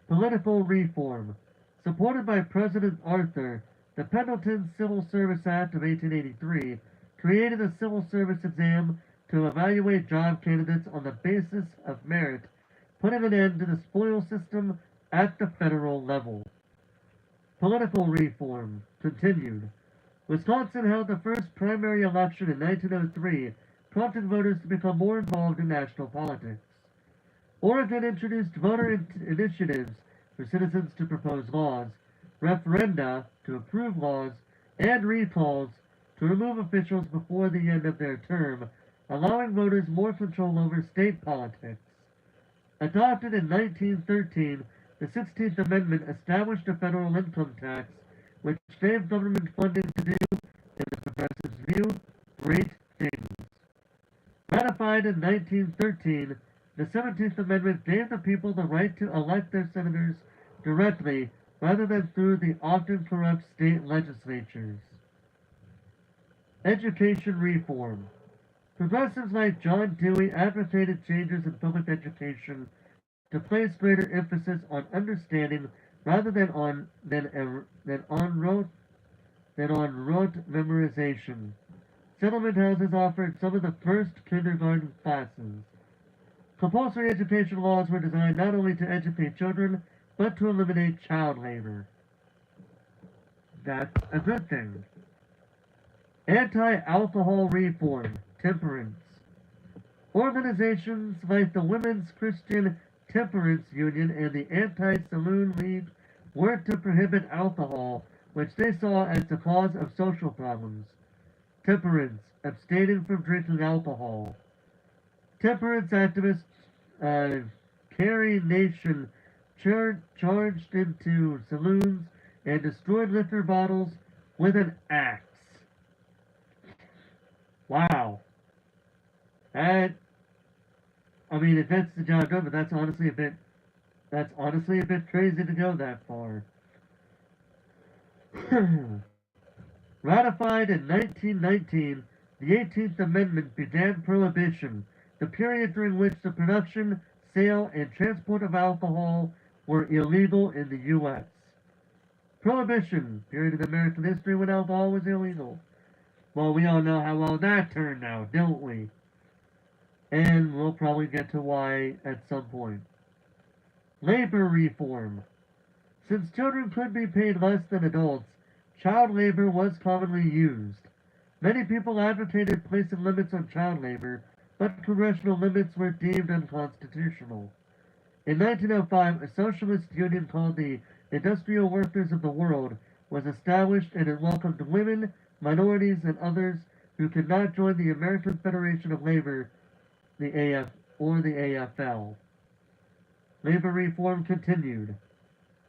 Political reform. Supported by President Arthur, the Pendleton Civil Service Act of 1883 created a civil service exam to evaluate job candidates on the basis of merit, putting an end to the spoil system at the federal level. Political reform continued. Wisconsin held the first primary election in 1903, prompting voters to become more involved in national politics. Oregon introduced voter initiatives for citizens to propose laws, referenda to approve laws, and recalls to remove officials before the end of their term, allowing voters more control over state politics. Adopted in 1913, the 16th Amendment established a federal income tax, which gave government funding to do, in the progressives' view, great things. Ratified in 1913, the 17th Amendment gave the people the right to elect their senators directly rather than through the often corrupt state legislatures. Education reform. Progressives like John Dewey advocated changes in public education to place greater emphasis on understanding rather than on rote memorization. Settlement houses offered some of the first kindergarten classes. Compulsory education laws were designed not only to educate children, but to eliminate child labor. That's a good thing. Anti-alcohol reform, temperance. Organizations like the Women's Christian Temperance Union and the Anti-Saloon League worked to prohibit alcohol, which they saw as the cause of social problems. Temperance, abstaining from drinking alcohol. Temperance activists Carrie Nation charged into saloons and destroyed liquor bottles with an axe. Wow. That, I mean, if that's the John Doe, but that's honestly a bit crazy to go that far. Ratified in 1919, the 18th Amendment began Prohibition, the period during which the production, sale, and transport of alcohol were illegal in the U.S. Prohibition, period in American history when alcohol was illegal. Well, we all know how well that turned out, don't we? And we'll probably get to why at some point. Labor reform. Since children could be paid less than adults, child labor was commonly used. Many people advocated placing limits on child labor, but congressional limits were deemed unconstitutional. In 1905, a socialist union called the Industrial Workers of the World was established, and it welcomed women, minorities, and others who could not join the American Federation of Labor, the AFL. Labor reform continued.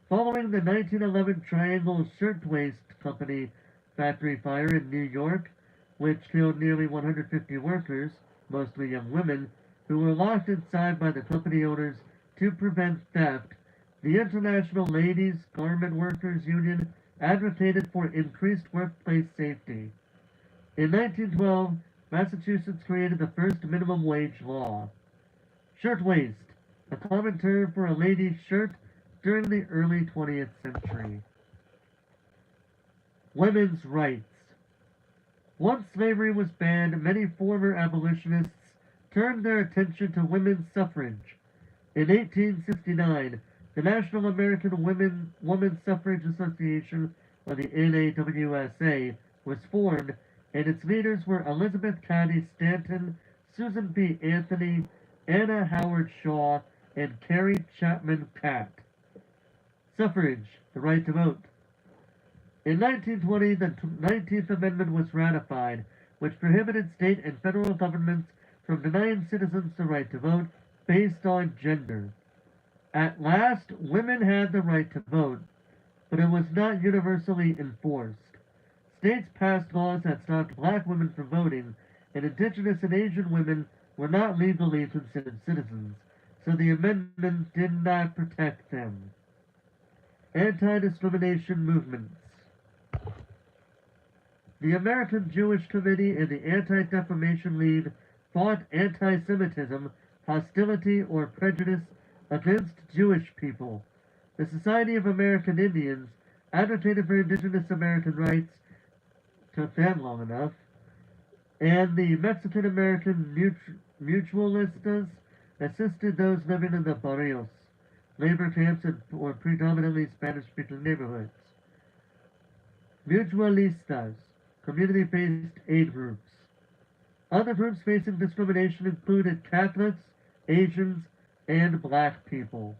Following the 1911 Triangle Shirtwaist Company factory fire in New York, which killed nearly 150 workers, mostly young women, who were locked inside by the company owners to prevent theft, the International Ladies Garment Workers Union advocated for increased workplace safety. In 1912, Massachusetts created the first minimum wage law. Shirtwaist, a common term for a lady's shirt during the early 20th century. Women's rights. Once slavery was banned, many former abolitionists turned their attention to women's suffrage. In 1869, the National American Woman Suffrage Association, or the NAWSA, was formed, and its leaders were Elizabeth Cady Stanton, Susan B. Anthony, Anna Howard Shaw, and Carrie Chapman Catt. Suffrage, the right to vote. In 1920, the 19th Amendment was ratified, which prohibited state and federal governments from denying citizens the right to vote based on gender. At last, women had the right to vote, but it was not universally enforced. States passed laws that stopped black women from voting, and indigenous and Asian women were not legally considered citizens, so the amendment did not protect them. Anti-discrimination movements. The American Jewish Committee and the Anti-Defamation League fought anti-Semitism, hostility, or prejudice against Jewish people. The Society of American Indians advocated for indigenous American rights, took that long enough, and the Mexican American Mutualistas assisted those living in the barrios, labor camps, or predominantly Spanish-speaking neighborhoods. Mutualistas, community-based aid groups. Other groups facing discrimination included Catholics, Asians, and black people.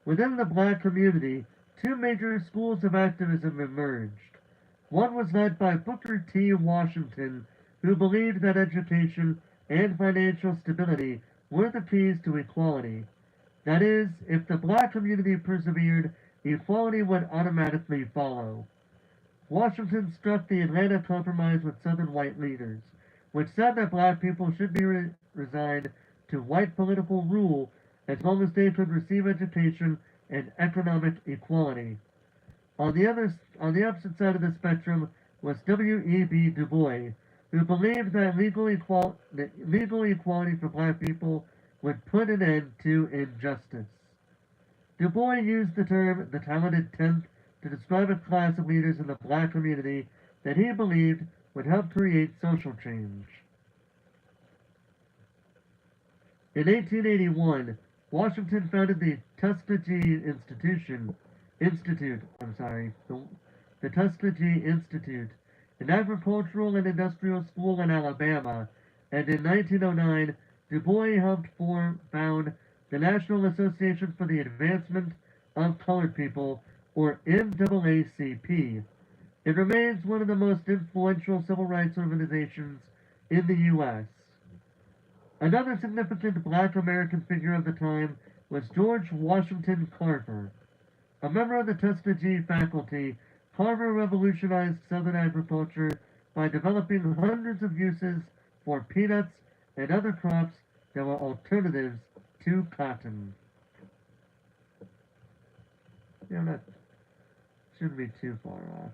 Within the black community, two major schools of activism emerged. One was led by Booker T. Washington, who believed that education and financial stability were the keys to equality. That is, if the black community persevered, equality would automatically follow. Washington struck the Atlanta Compromise with Southern white leaders, which said that black people should be resigned to white political rule as long as they could receive education and economic equality. On the opposite side of the spectrum was W.E.B. Du Bois, who believed that legal equality for black people would put an end to injustice. Du Bois used the term the talented tenth to describe a class of leaders in the black community that he believed would help create social change. In 1881, Washington founded the the Tuskegee Institute, an agricultural and industrial school in Alabama, and in 1909, Du Bois helped found the National Association for the Advancement of Colored People, or NAACP. It remains one of the most influential civil rights organizations in the U.S. Another significant black American figure of the time was George Washington Carver. A member of the Tuskegee faculty, Carver revolutionized Southern agriculture by developing hundreds of uses for peanuts and other crops that were alternatives to cotton. Yeah, that shouldn't be too far off.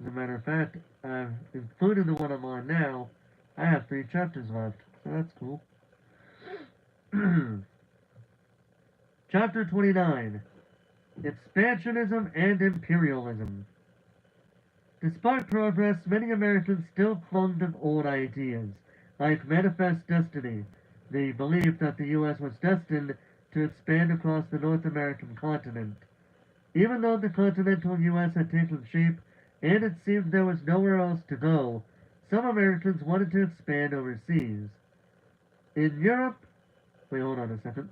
As a matter of fact, including the one I'm on now, I have 3 chapters left, so that's cool. Chapter 29, Expansionism and Imperialism. Despite progress, many Americans still clung to old ideas, like manifest destiny. They believed that the U.S. was destined to expand across the North American continent. Even though the continental U.S. had taken shape and it seemed there was nowhere else to go, some Americans wanted to expand overseas. In Europe, wait, hold on a second.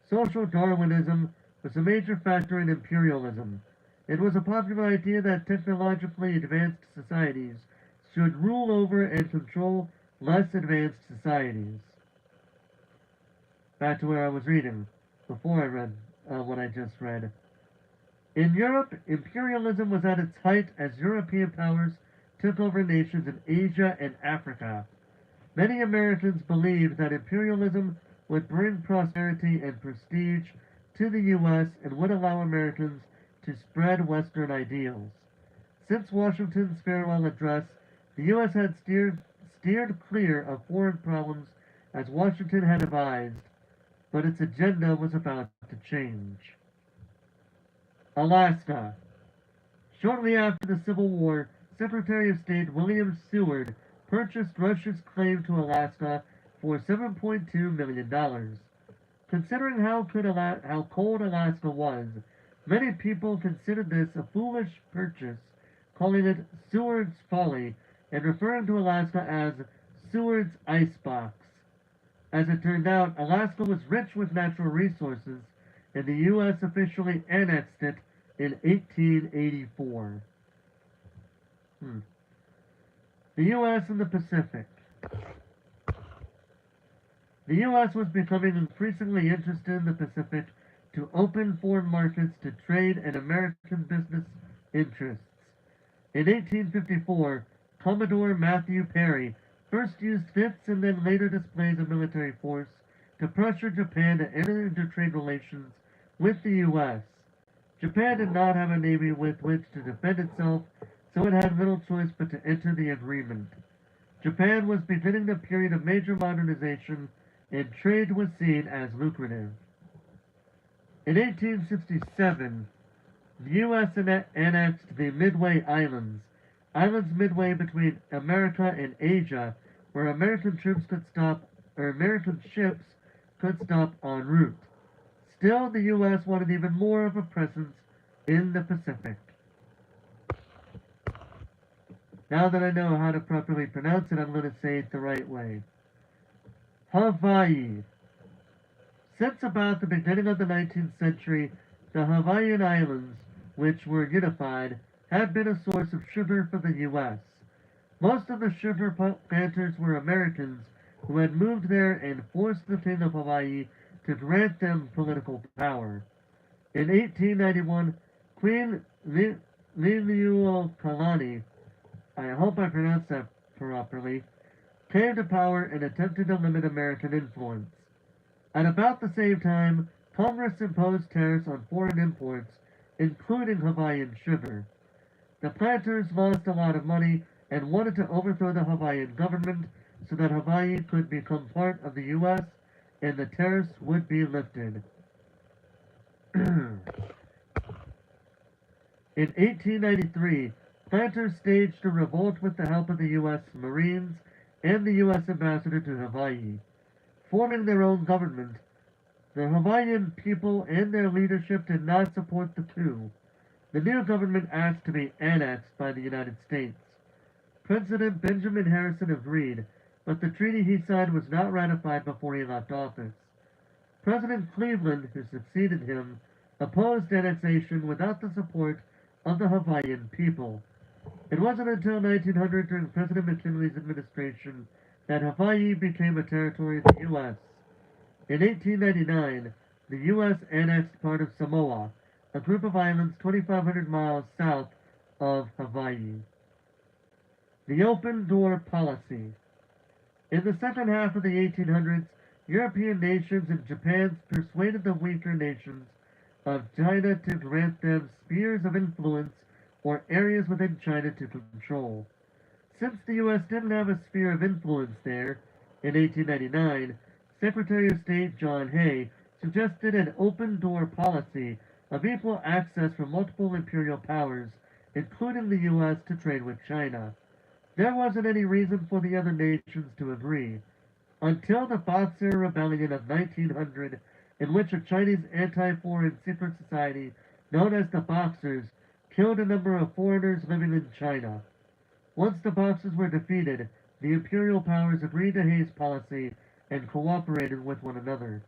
Social Darwinism was a major factor in imperialism. It was a popular idea that technologically advanced societies should rule over and control less advanced societies. Back to where I was reading, before I read what I just read. In Europe, imperialism was at its height as European powers took over nations in Asia and Africa. Many Americans believed that imperialism would bring prosperity and prestige to the U.S. and would allow Americans to spread Western ideals. Since Washington's farewell address, the U.S. had steered clear of foreign problems as Washington had advised, but its agenda was about to change. Alaska. Shortly after the Civil War, Secretary of State William Seward purchased Russia's claim to Alaska for $7.2 million. Considering how cold Alaska was, many people considered this a foolish purchase, calling it Seward's folly and referring to Alaska as Seward's icebox. As it turned out, Alaska was rich with natural resources, and the U.S. officially annexed it in 1884. The U.S. and the Pacific. The U.S. was becoming increasingly interested in the Pacific to open foreign markets to trade and American business interests. In 1854, Commodore Matthew Perry first used fits and then later displays of military force to pressure Japan to enter into trade relations with the U.S. Japan did not have a navy with which to defend itself, so it had little choice but to enter the agreement. Japan was beginning a period of major modernization, and trade was seen as lucrative. In 1867, the U.S. annexed the Midway Islands, islands midway between America and Asia, where American ships could stop en route. Still, the U.S. wanted even more of a presence in the Pacific. Now that I know how to properly pronounce it, I'm going to say it the right way. Hawaii. Since about the beginning of the 19th century, the Hawaiian Islands, which were unified, had been a source of sugar for the U.S. Most of the sugar planters were Americans who had moved there and forced the King of Hawaii to grant them political power. In 1891, Queen Liliuokalani, I hope I pronounced that properly, came to power and attempted to limit American influence. At about the same time, Congress imposed tariffs on foreign imports, including Hawaiian sugar. The planters lost a lot of money and wanted to overthrow the Hawaiian government so that Hawaii could become part of the U.S. and the tariffs would be lifted. In 1893, planters staged a revolt with the help of the U.S. Marines and the U.S. ambassador to Hawaii. Forming their own government, the Hawaiian people and their leadership did not support the coup. The new government asked to be annexed by the United States. President Benjamin Harrison agreed, but the treaty he signed was not ratified before he left office. President Cleveland, who succeeded him, opposed annexation without the support of the Hawaiian people. It wasn't until 1900 during President McKinley's administration that Hawaii became a territory of the U.S. In 1899, the U.S. annexed part of Samoa, a group of islands 2,500 miles south of Hawaii. The Open Door Policy. In the second half of the 1800s, European nations and Japan persuaded the weaker nations of China to grant them spheres of influence or areas within China to control. Since the U.S. didn't have a sphere of influence there, in 1899, Secretary of State John Hay suggested an open door policy of equal access for multiple imperial powers, including the U.S., to trade with China. There wasn't any reason for the other nations to agree, until the Boxer Rebellion of 1900, in which a Chinese anti-foreign secret society known as the Boxers killed a number of foreigners living in China. Once the Boxers were defeated, the imperial powers agreed to Hay's policy and cooperated with one another.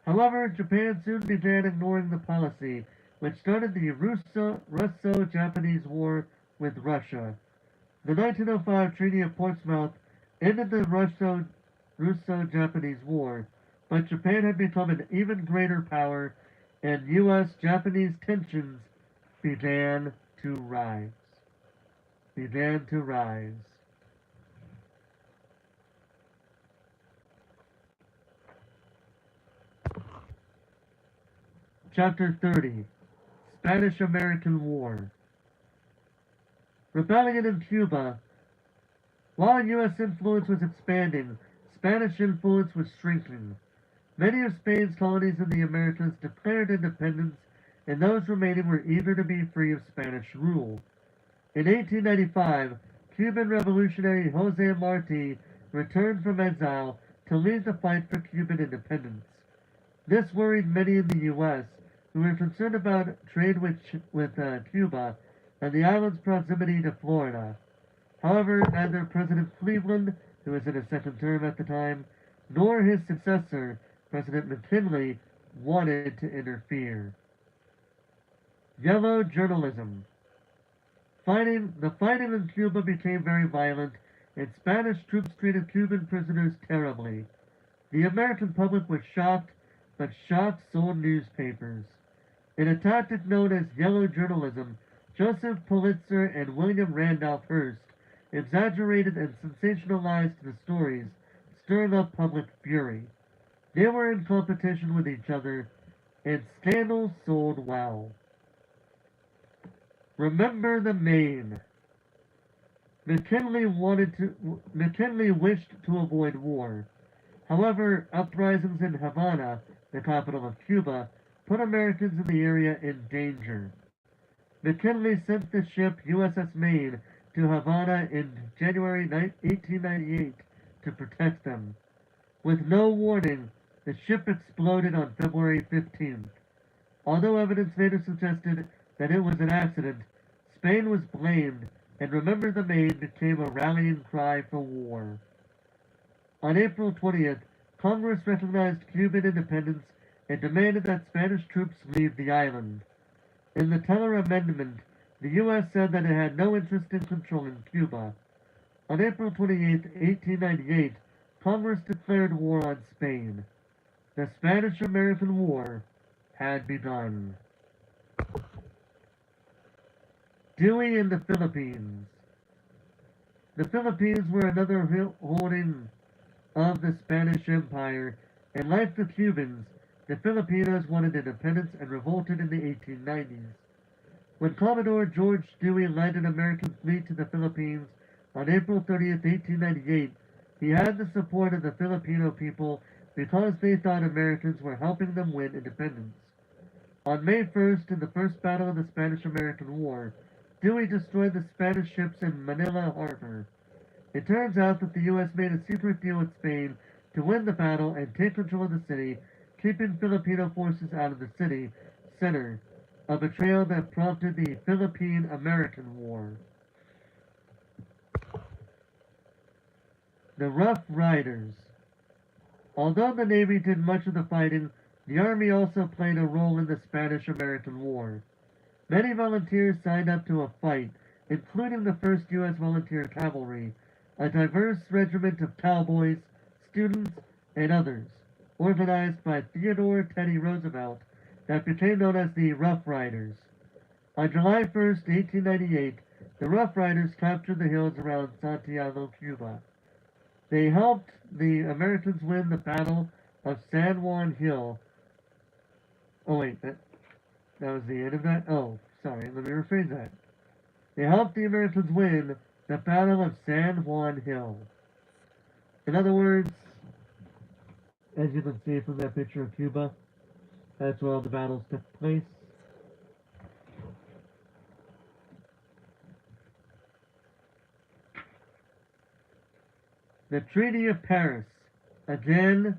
However, Japan soon began ignoring the policy, which started the Russo-Japanese War with Russia. The 1905 Treaty of Portsmouth ended the Russo-Japanese War, but Japan had become an even greater power, and U.S.-Japanese tensions began to rise. Chapter 30. Spanish-American War. Rebellion in Cuba. While U.S. influence was expanding, Spanish influence was shrinking. Many of Spain's colonies in the Americas declared independence, and those remaining were eager to be free of Spanish rule. In 1895, Cuban revolutionary Jose Marti returned from exile to lead the fight for Cuban independence. This worried many in the U.S., who were concerned about trade with Cuba and the island's proximity to Florida. However, neither President Cleveland, who was in his second term at the time, nor his successor, President McKinley, wanted to interfere. Yellow journalism. The fighting in Cuba became very violent, and Spanish troops treated Cuban prisoners terribly. The American public was shocked, but shock sold newspapers. In a tactic known as yellow journalism, Joseph Pulitzer and William Randolph Hearst exaggerated and sensationalized the stories, stirring up public fury. They were in competition with each other, and scandals sold well. Remember the Maine. McKinley wished to avoid war. However, uprisings in Havana, the capital of Cuba, put Americans in the area in danger. McKinley sent the ship USS Maine to Havana in January 1898 to protect them. With no warning, the ship exploded on February 15th. Although evidence later suggested that it was an accident, Spain was blamed, and Remember the Maine became a rallying cry for war. On April 20th, Congress recognized Cuban independence and demanded that Spanish troops leave the island. In the Teller Amendment, the U.S. said that it had no interest in controlling Cuba. On April 28, 1898, Congress declared war on Spain. The Spanish-American War had begun. Dewey in the Philippines. The Philippines were another holding of the Spanish Empire, and like the Cubans, the Filipinos wanted independence and revolted in the 1890s. When Commodore George Dewey led an American fleet to the Philippines on April 30th, 1898, he had the support of the Filipino people because they thought Americans were helping them win independence. On May 1st, in the first battle of the Spanish-American War, Dewey destroyed the Spanish ships in Manila Harbor. It turns out that the U.S. made a secret deal with Spain to win the battle and take control of the city, keeping Filipino forces out of the city center, a betrayal that prompted the Philippine-American War. The Rough Riders. Although the Navy did much of the fighting, the Army also played a role in the Spanish-American War. Many volunteers signed up to a fight, including the 1st U.S. Volunteer Cavalry, a diverse regiment of cowboys, students, and others, organized by Theodore Teddy Roosevelt, that became known as the Rough Riders. On July 1st, 1898, the Rough Riders captured the hills around Santiago, Cuba. They helped the Americans win the Battle of San Juan Hill. Oh wait, that was the end of that? Oh, sorry, let me rephrase that. They helped the Americans win the Battle of San Juan Hill. In other words, as you can see from that picture of Cuba, that's where all the battles took place. The Treaty of Paris. Again.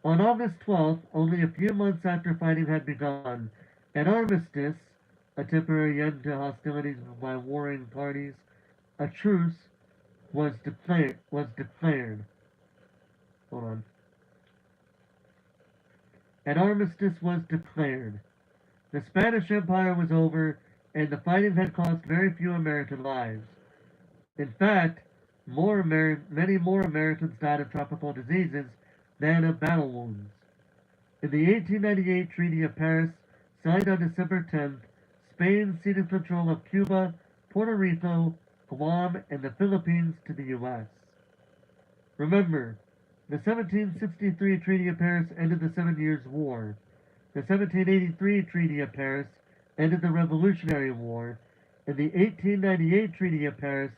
On August 12th, only a few months after fighting had begun, an armistice, a temporary end to hostilities by warring parties, a truce, was declared. Hold on. An armistice was declared. The Spanish Empire was over, and the fighting had cost very few American lives. In fact, many more Americans died of tropical diseases than of battle wounds. In the 1898 Treaty of Paris, signed on December 10th, Spain ceded control of Cuba, Puerto Rico, Guam, and the Philippines to the U.S. Remember, the 1763 Treaty of Paris ended the 7 Years' War. The 1783 Treaty of Paris ended the Revolutionary War, and the 1898 Treaty of Paris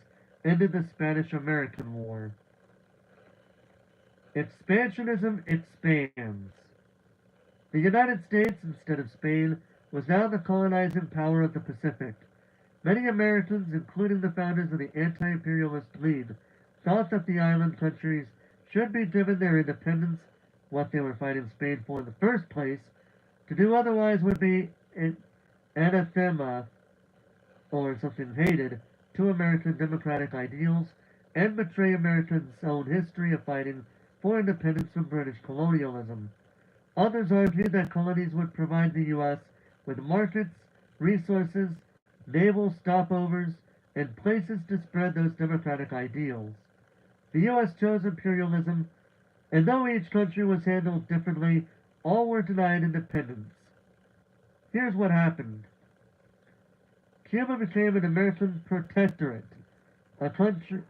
ended the Spanish-American War. Expansionism expands. The United States, instead of Spain, was now the colonizing power of the Pacific. Many Americans, including the founders of the Anti-Imperialist League, thought that the island countries should be given their independence, what they were fighting Spain for in the first place. To do otherwise would be an anathema, or something hated, to American democratic ideals, and betray Americans' own history of fighting for independence from British colonialism. Others argued that colonies would provide the U.S. with markets, resources, naval stopovers, and places to spread those democratic ideals. The U.S. chose imperialism, and though each country was handled differently, all were denied independence. Here's what happened. Cuba became an American protectorate. A country...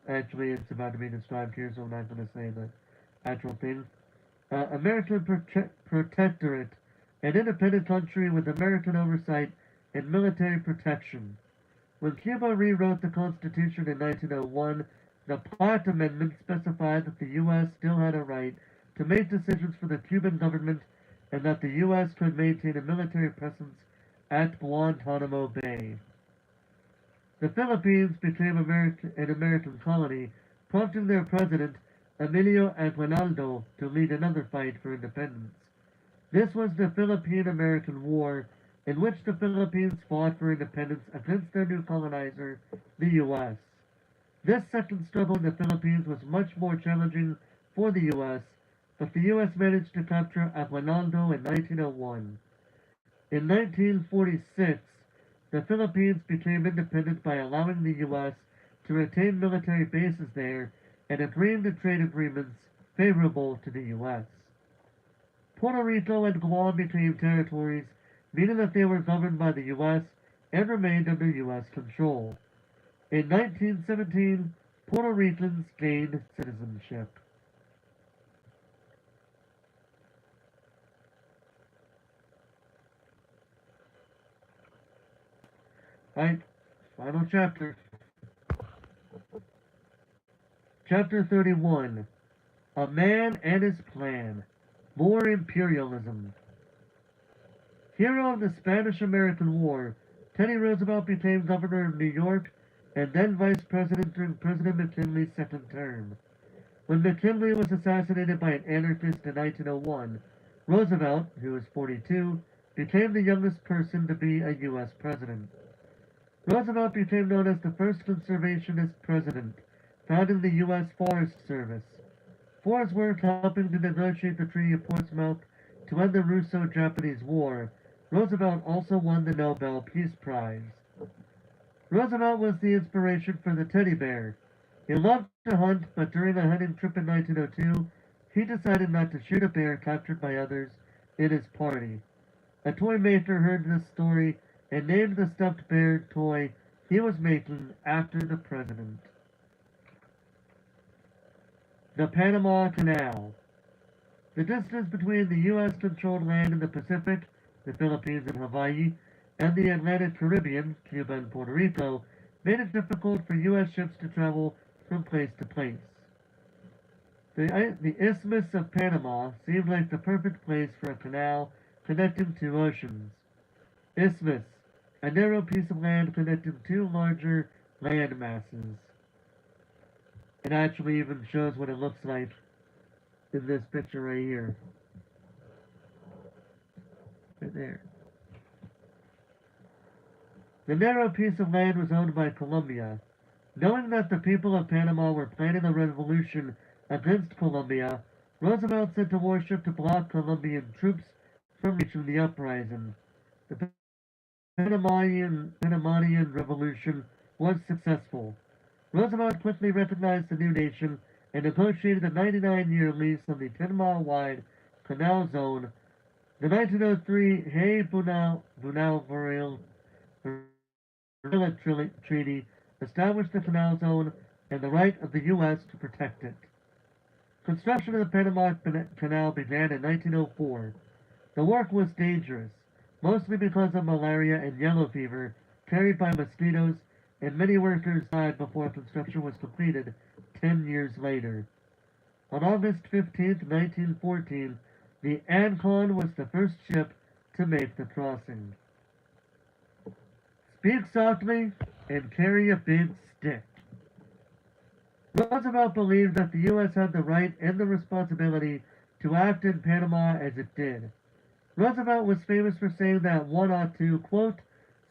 actually, it's about to be described here, so I'm not going to say the actual thing. American protectorate, an independent country with American oversight and military protection. When Cuba rewrote the Constitution in 1901, the Platt Amendment specified that the U.S. still had a right to make decisions for the Cuban government and that the U.S. could maintain a military presence at Guantanamo Bay. The Philippines became an American colony, prompting their president, Emilio Aguinaldo, to lead another fight for independence. This was the Philippine-American War, in which the Philippines fought for independence against their new colonizer, the U.S. This second struggle in the Philippines was much more challenging for the U.S., but the U.S. managed to capture Aguinaldo in 1901. In 1946, the Philippines became independent by allowing the U.S. to retain military bases there and agreeing to trade agreements favorable to the U.S. Puerto Rico and Guam became territories, meaning that they were governed by the U.S. and remained under U.S. control. In 1917, Puerto Ricans gained citizenship. Right, final chapter. Chapter 31. A Man and His Plan. More Imperialism. Hero of the Spanish-American War, Teddy Roosevelt became governor of New York and then vice president during President McKinley's second term. When McKinley was assassinated by an anarchist in 1901, Roosevelt, who was 42, became the youngest person to be a U.S. president. Roosevelt became known as the first conservationist president, founding the U.S. Forest Service. For his work helping to negotiate the Treaty of Portsmouth to end the Russo-Japanese War, Roosevelt also won the Nobel Peace Prize. Roosevelt was the inspiration for the teddy bear. He loved to hunt, but during a hunting trip in 1902, he decided not to shoot a bear captured by others in his party. A toy maker heard this story and named the stuffed bear toy he was making after the president. The Panama Canal. The distance between the U.S.-controlled land in the Pacific, the Philippines and Hawaii, and the Atlantic Caribbean, Cuba and Puerto Rico, made it difficult for U.S. ships to travel from place to place. The Isthmus of Panama seemed like the perfect place for a canal connecting two oceans. Isthmus, a narrow piece of land connecting two larger land masses. It actually even shows what it looks like in this picture right here. Right there. The narrow piece of land was owned by Colombia. Knowing that the people of Panama were planning a revolution against Colombia, Roosevelt sent a warship to block Colombian troops from reaching the uprising. The Panamanian Revolution was successful. Roosevelt quickly recognized the new nation and negotiated a 99-year lease on the 10-mile-wide canal zone. The 1903 Hay-Bunau-Varilla Treaty established the canal zone and the right of the U.S. to protect it. Construction of the Panama Canal began in 1904. The work was dangerous, mostly because of malaria and yellow fever carried by mosquitoes, and many workers died before construction was completed 10 years later. On August 15, 1914, the Ancon was the first ship to make the crossing. Speak softly and carry a big stick. Roosevelt believed that the U.S. had the right and the responsibility to act in Panama as it did. Roosevelt was famous for saying that one ought to, quote,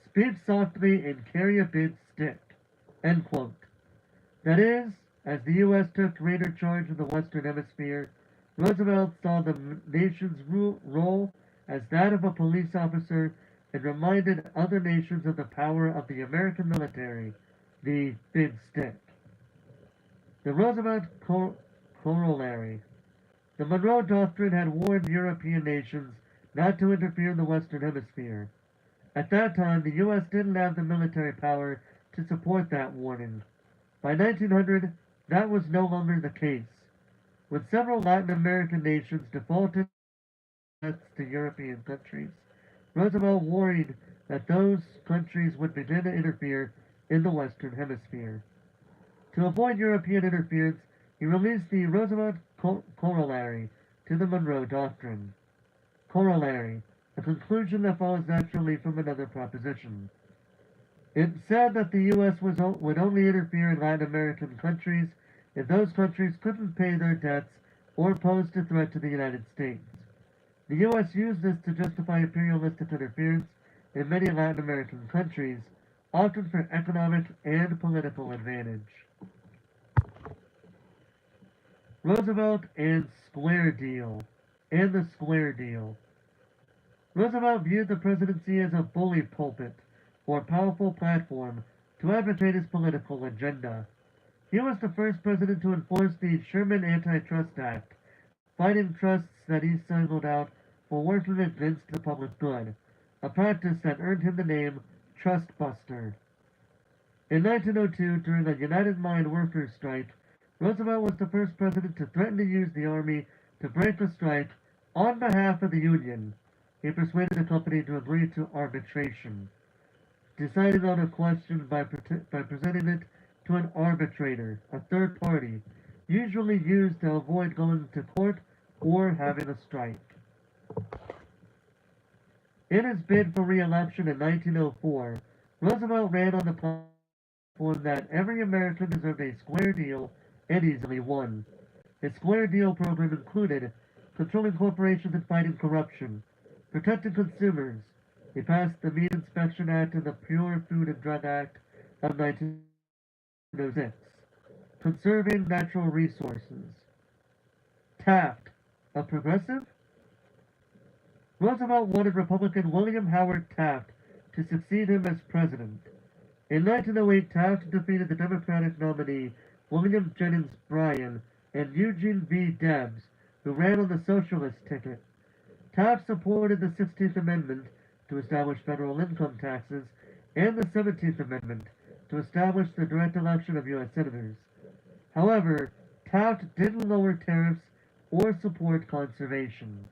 speak softly and carry a big stick, end quote. That is, as the U.S. took greater charge of the Western Hemisphere, Roosevelt saw the nation's role as that of a police officer and reminded other nations of the power of the American military, the big stick. The Roosevelt Corollary. The Monroe Doctrine had warned European nations not to interfere in the Western Hemisphere. At that time, the U.S. didn't have the military power to support that warning. By 1900, that was no longer the case. When several Latin American nations defaulted to European countries, Roosevelt worried that those countries would begin to interfere in the Western Hemisphere. To avoid European interference, he released the Roosevelt Corollary to the Monroe Doctrine. Corollary, a conclusion that follows naturally from another proposition. It said that the U.S. would only interfere in Latin American countries if those countries couldn't pay their debts or posed a threat to the United States. The U.S. used this to justify imperialistic interference in many Latin American countries, often for economic and political advantage. Roosevelt and the Square Deal. Roosevelt viewed the presidency as a bully pulpit or powerful platform to advocate his political agenda. He was the first president to enforce the Sherman Antitrust Act, fighting trusts that he singled out for working against the public good, a practice that earned him the name Trust Buster. In 1902, during a United Mine Workers strike, Roosevelt was the first president to threaten to use the army to break the strike on behalf of the Union. He persuaded the company to agree to arbitration, deciding on a question by presenting it to an arbitrator, a third party, usually used to avoid going to court or having a strike. In his bid for re-election in 1904, Roosevelt ran on the platform that every American deserved a square deal and easily won. His square deal program included controlling corporations and fighting corruption, protecting consumers. He passed the Meat Inspection Act and the Pure Food and Drug Act of 1906, conserving natural resources. Taft, a progressive? Roosevelt wanted Republican William Howard Taft to succeed him as president. In 1908, Taft defeated the Democratic nominee William Jennings Bryan and Eugene V. Debs, who ran on the socialist ticket. Taft supported the 16th Amendment to establish federal income taxes and the 17th Amendment to establish the direct election of U.S. senators. However, Taft didn't lower tariffs or support conservation.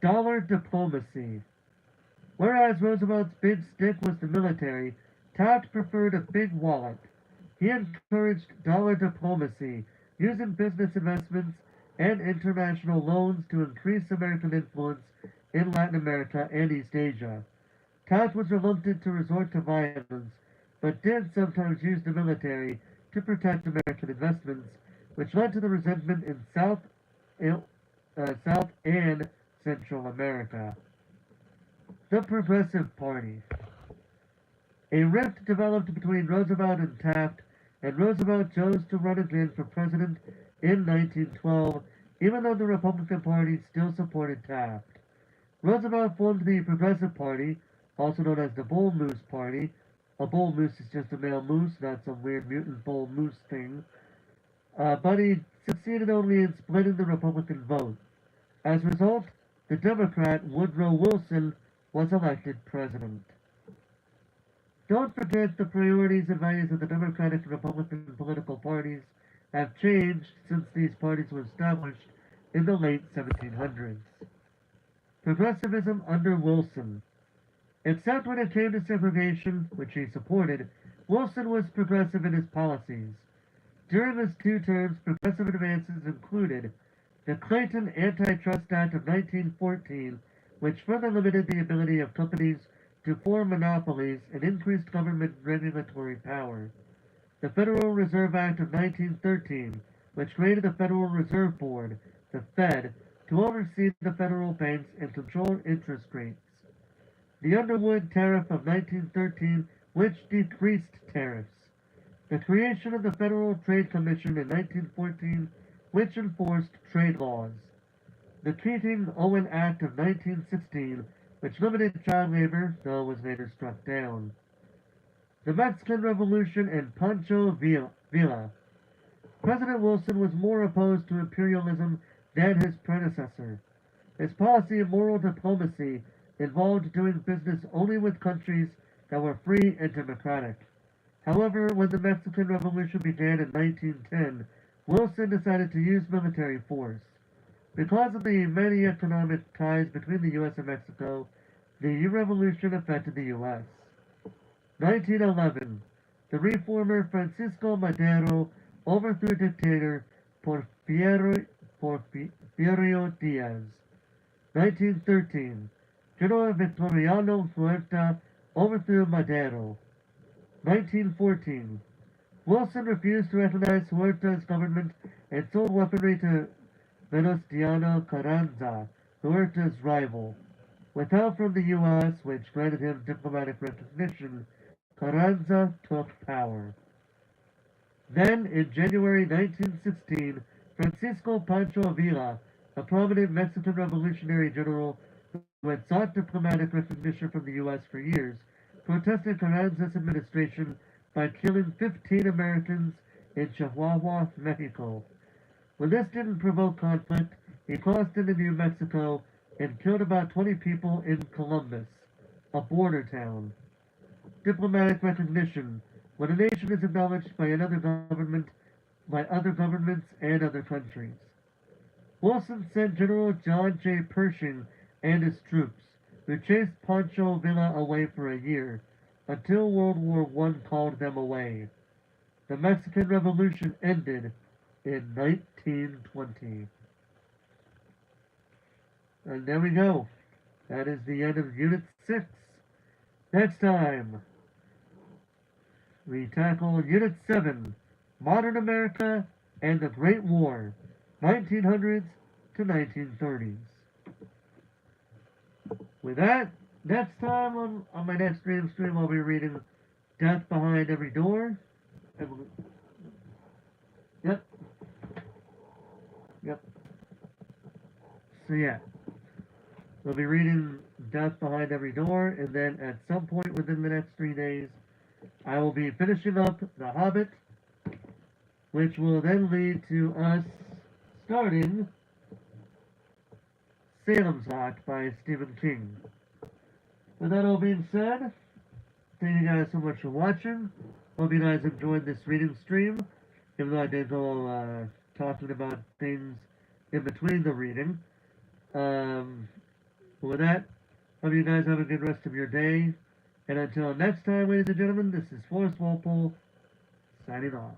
Dollar diplomacy. Whereas Roosevelt's big stick was the military, Taft preferred a big wallet. He encouraged dollar diplomacy, using business investments and international loans to increase American influence in Latin America and East Asia. Taft was reluctant to resort to violence, but did sometimes use the military to protect American investments, which led to the resentment in South and Central America. The Progressive Party. A rift developed between Roosevelt and Taft, and Roosevelt chose to run again for president in 1912, even though the Republican Party still supported Taft. Roosevelt formed the Progressive Party, also known as the Bull Moose Party. A bull moose is just a male moose, not some weird mutant bull moose thing. But he succeeded only in splitting the Republican vote. As a result, the Democrat Woodrow Wilson was elected president. Don't forget the priorities and values of the Democratic and Republican political parties have changed since these parties were established in the late 1700s. Progressivism under Wilson. Except when it came to segregation, which he supported, Wilson was progressive in his policies. During his 2 terms, progressive advances included the Clayton Antitrust Act of 1914, which further limited the ability of companies to form monopolies and increased government regulatory power. The Federal Reserve Act of 1913, which created the Federal Reserve Board, the Fed, to oversee the federal banks and control interest rates. The Underwood Tariff of 1913, which decreased tariffs. The creation of the Federal Trade Commission in 1914, which enforced trade laws. The Keating-Owen Act of 1916, which limited child labor, though was later struck down. The Mexican Revolution and Pancho Villa. President Wilson was more opposed to imperialism than his predecessor. His policy of moral diplomacy involved doing business only with countries that were free and democratic. However, when the Mexican Revolution began in 1910, Wilson decided to use military force. Because of the many economic ties between the U.S. and Mexico, the revolution affected the U.S. 1911. The reformer Francisco Madero overthrew dictator Porfirio Diaz. 1913. General Victoriano Huerta overthrew Madero. 1914. Wilson refused to recognize Huerta's government and sold weaponry to Venustiano Carranza, Huerta's rival. With help from the U.S., which granted him diplomatic recognition, Carranza took power. Then, in January 1916, Francisco Pancho Villa, a prominent Mexican revolutionary general who had sought diplomatic recognition from the U.S. for years, protested Carranza's administration by killing 15 Americans in Chihuahua, Mexico. When this didn't provoke conflict, he crossed into New Mexico and killed about 20 people in Columbus, a border town. Diplomatic recognition: when a nation is acknowledged by another government, by other governments and other countries. Wilson sent General John J. Pershing and his troops, who chased Pancho Villa away for a year, until World War I called them away. The Mexican Revolution ended in 1920. And there we go. That is the end of Unit 6. Next time, we tackle Unit 7, Modern America and the Great War, 1900s to 1930s. With that, next time on my next stream, I'll be reading Death Behind Every Door. Yep. So yeah, we'll be reading Death Behind Every Door, and then at some point within the next 3 days, I will be finishing up The Hobbit, which will then lead to us starting Salem's Lot by Stephen King. With that all being said, thank you guys so much for watching. Hope you guys enjoyed this reading stream, even though I did go talking about things in between the reading. With that, hope you guys have a good rest of your day. And until next time, ladies and gentlemen, this is Forrest Walpole, signing off.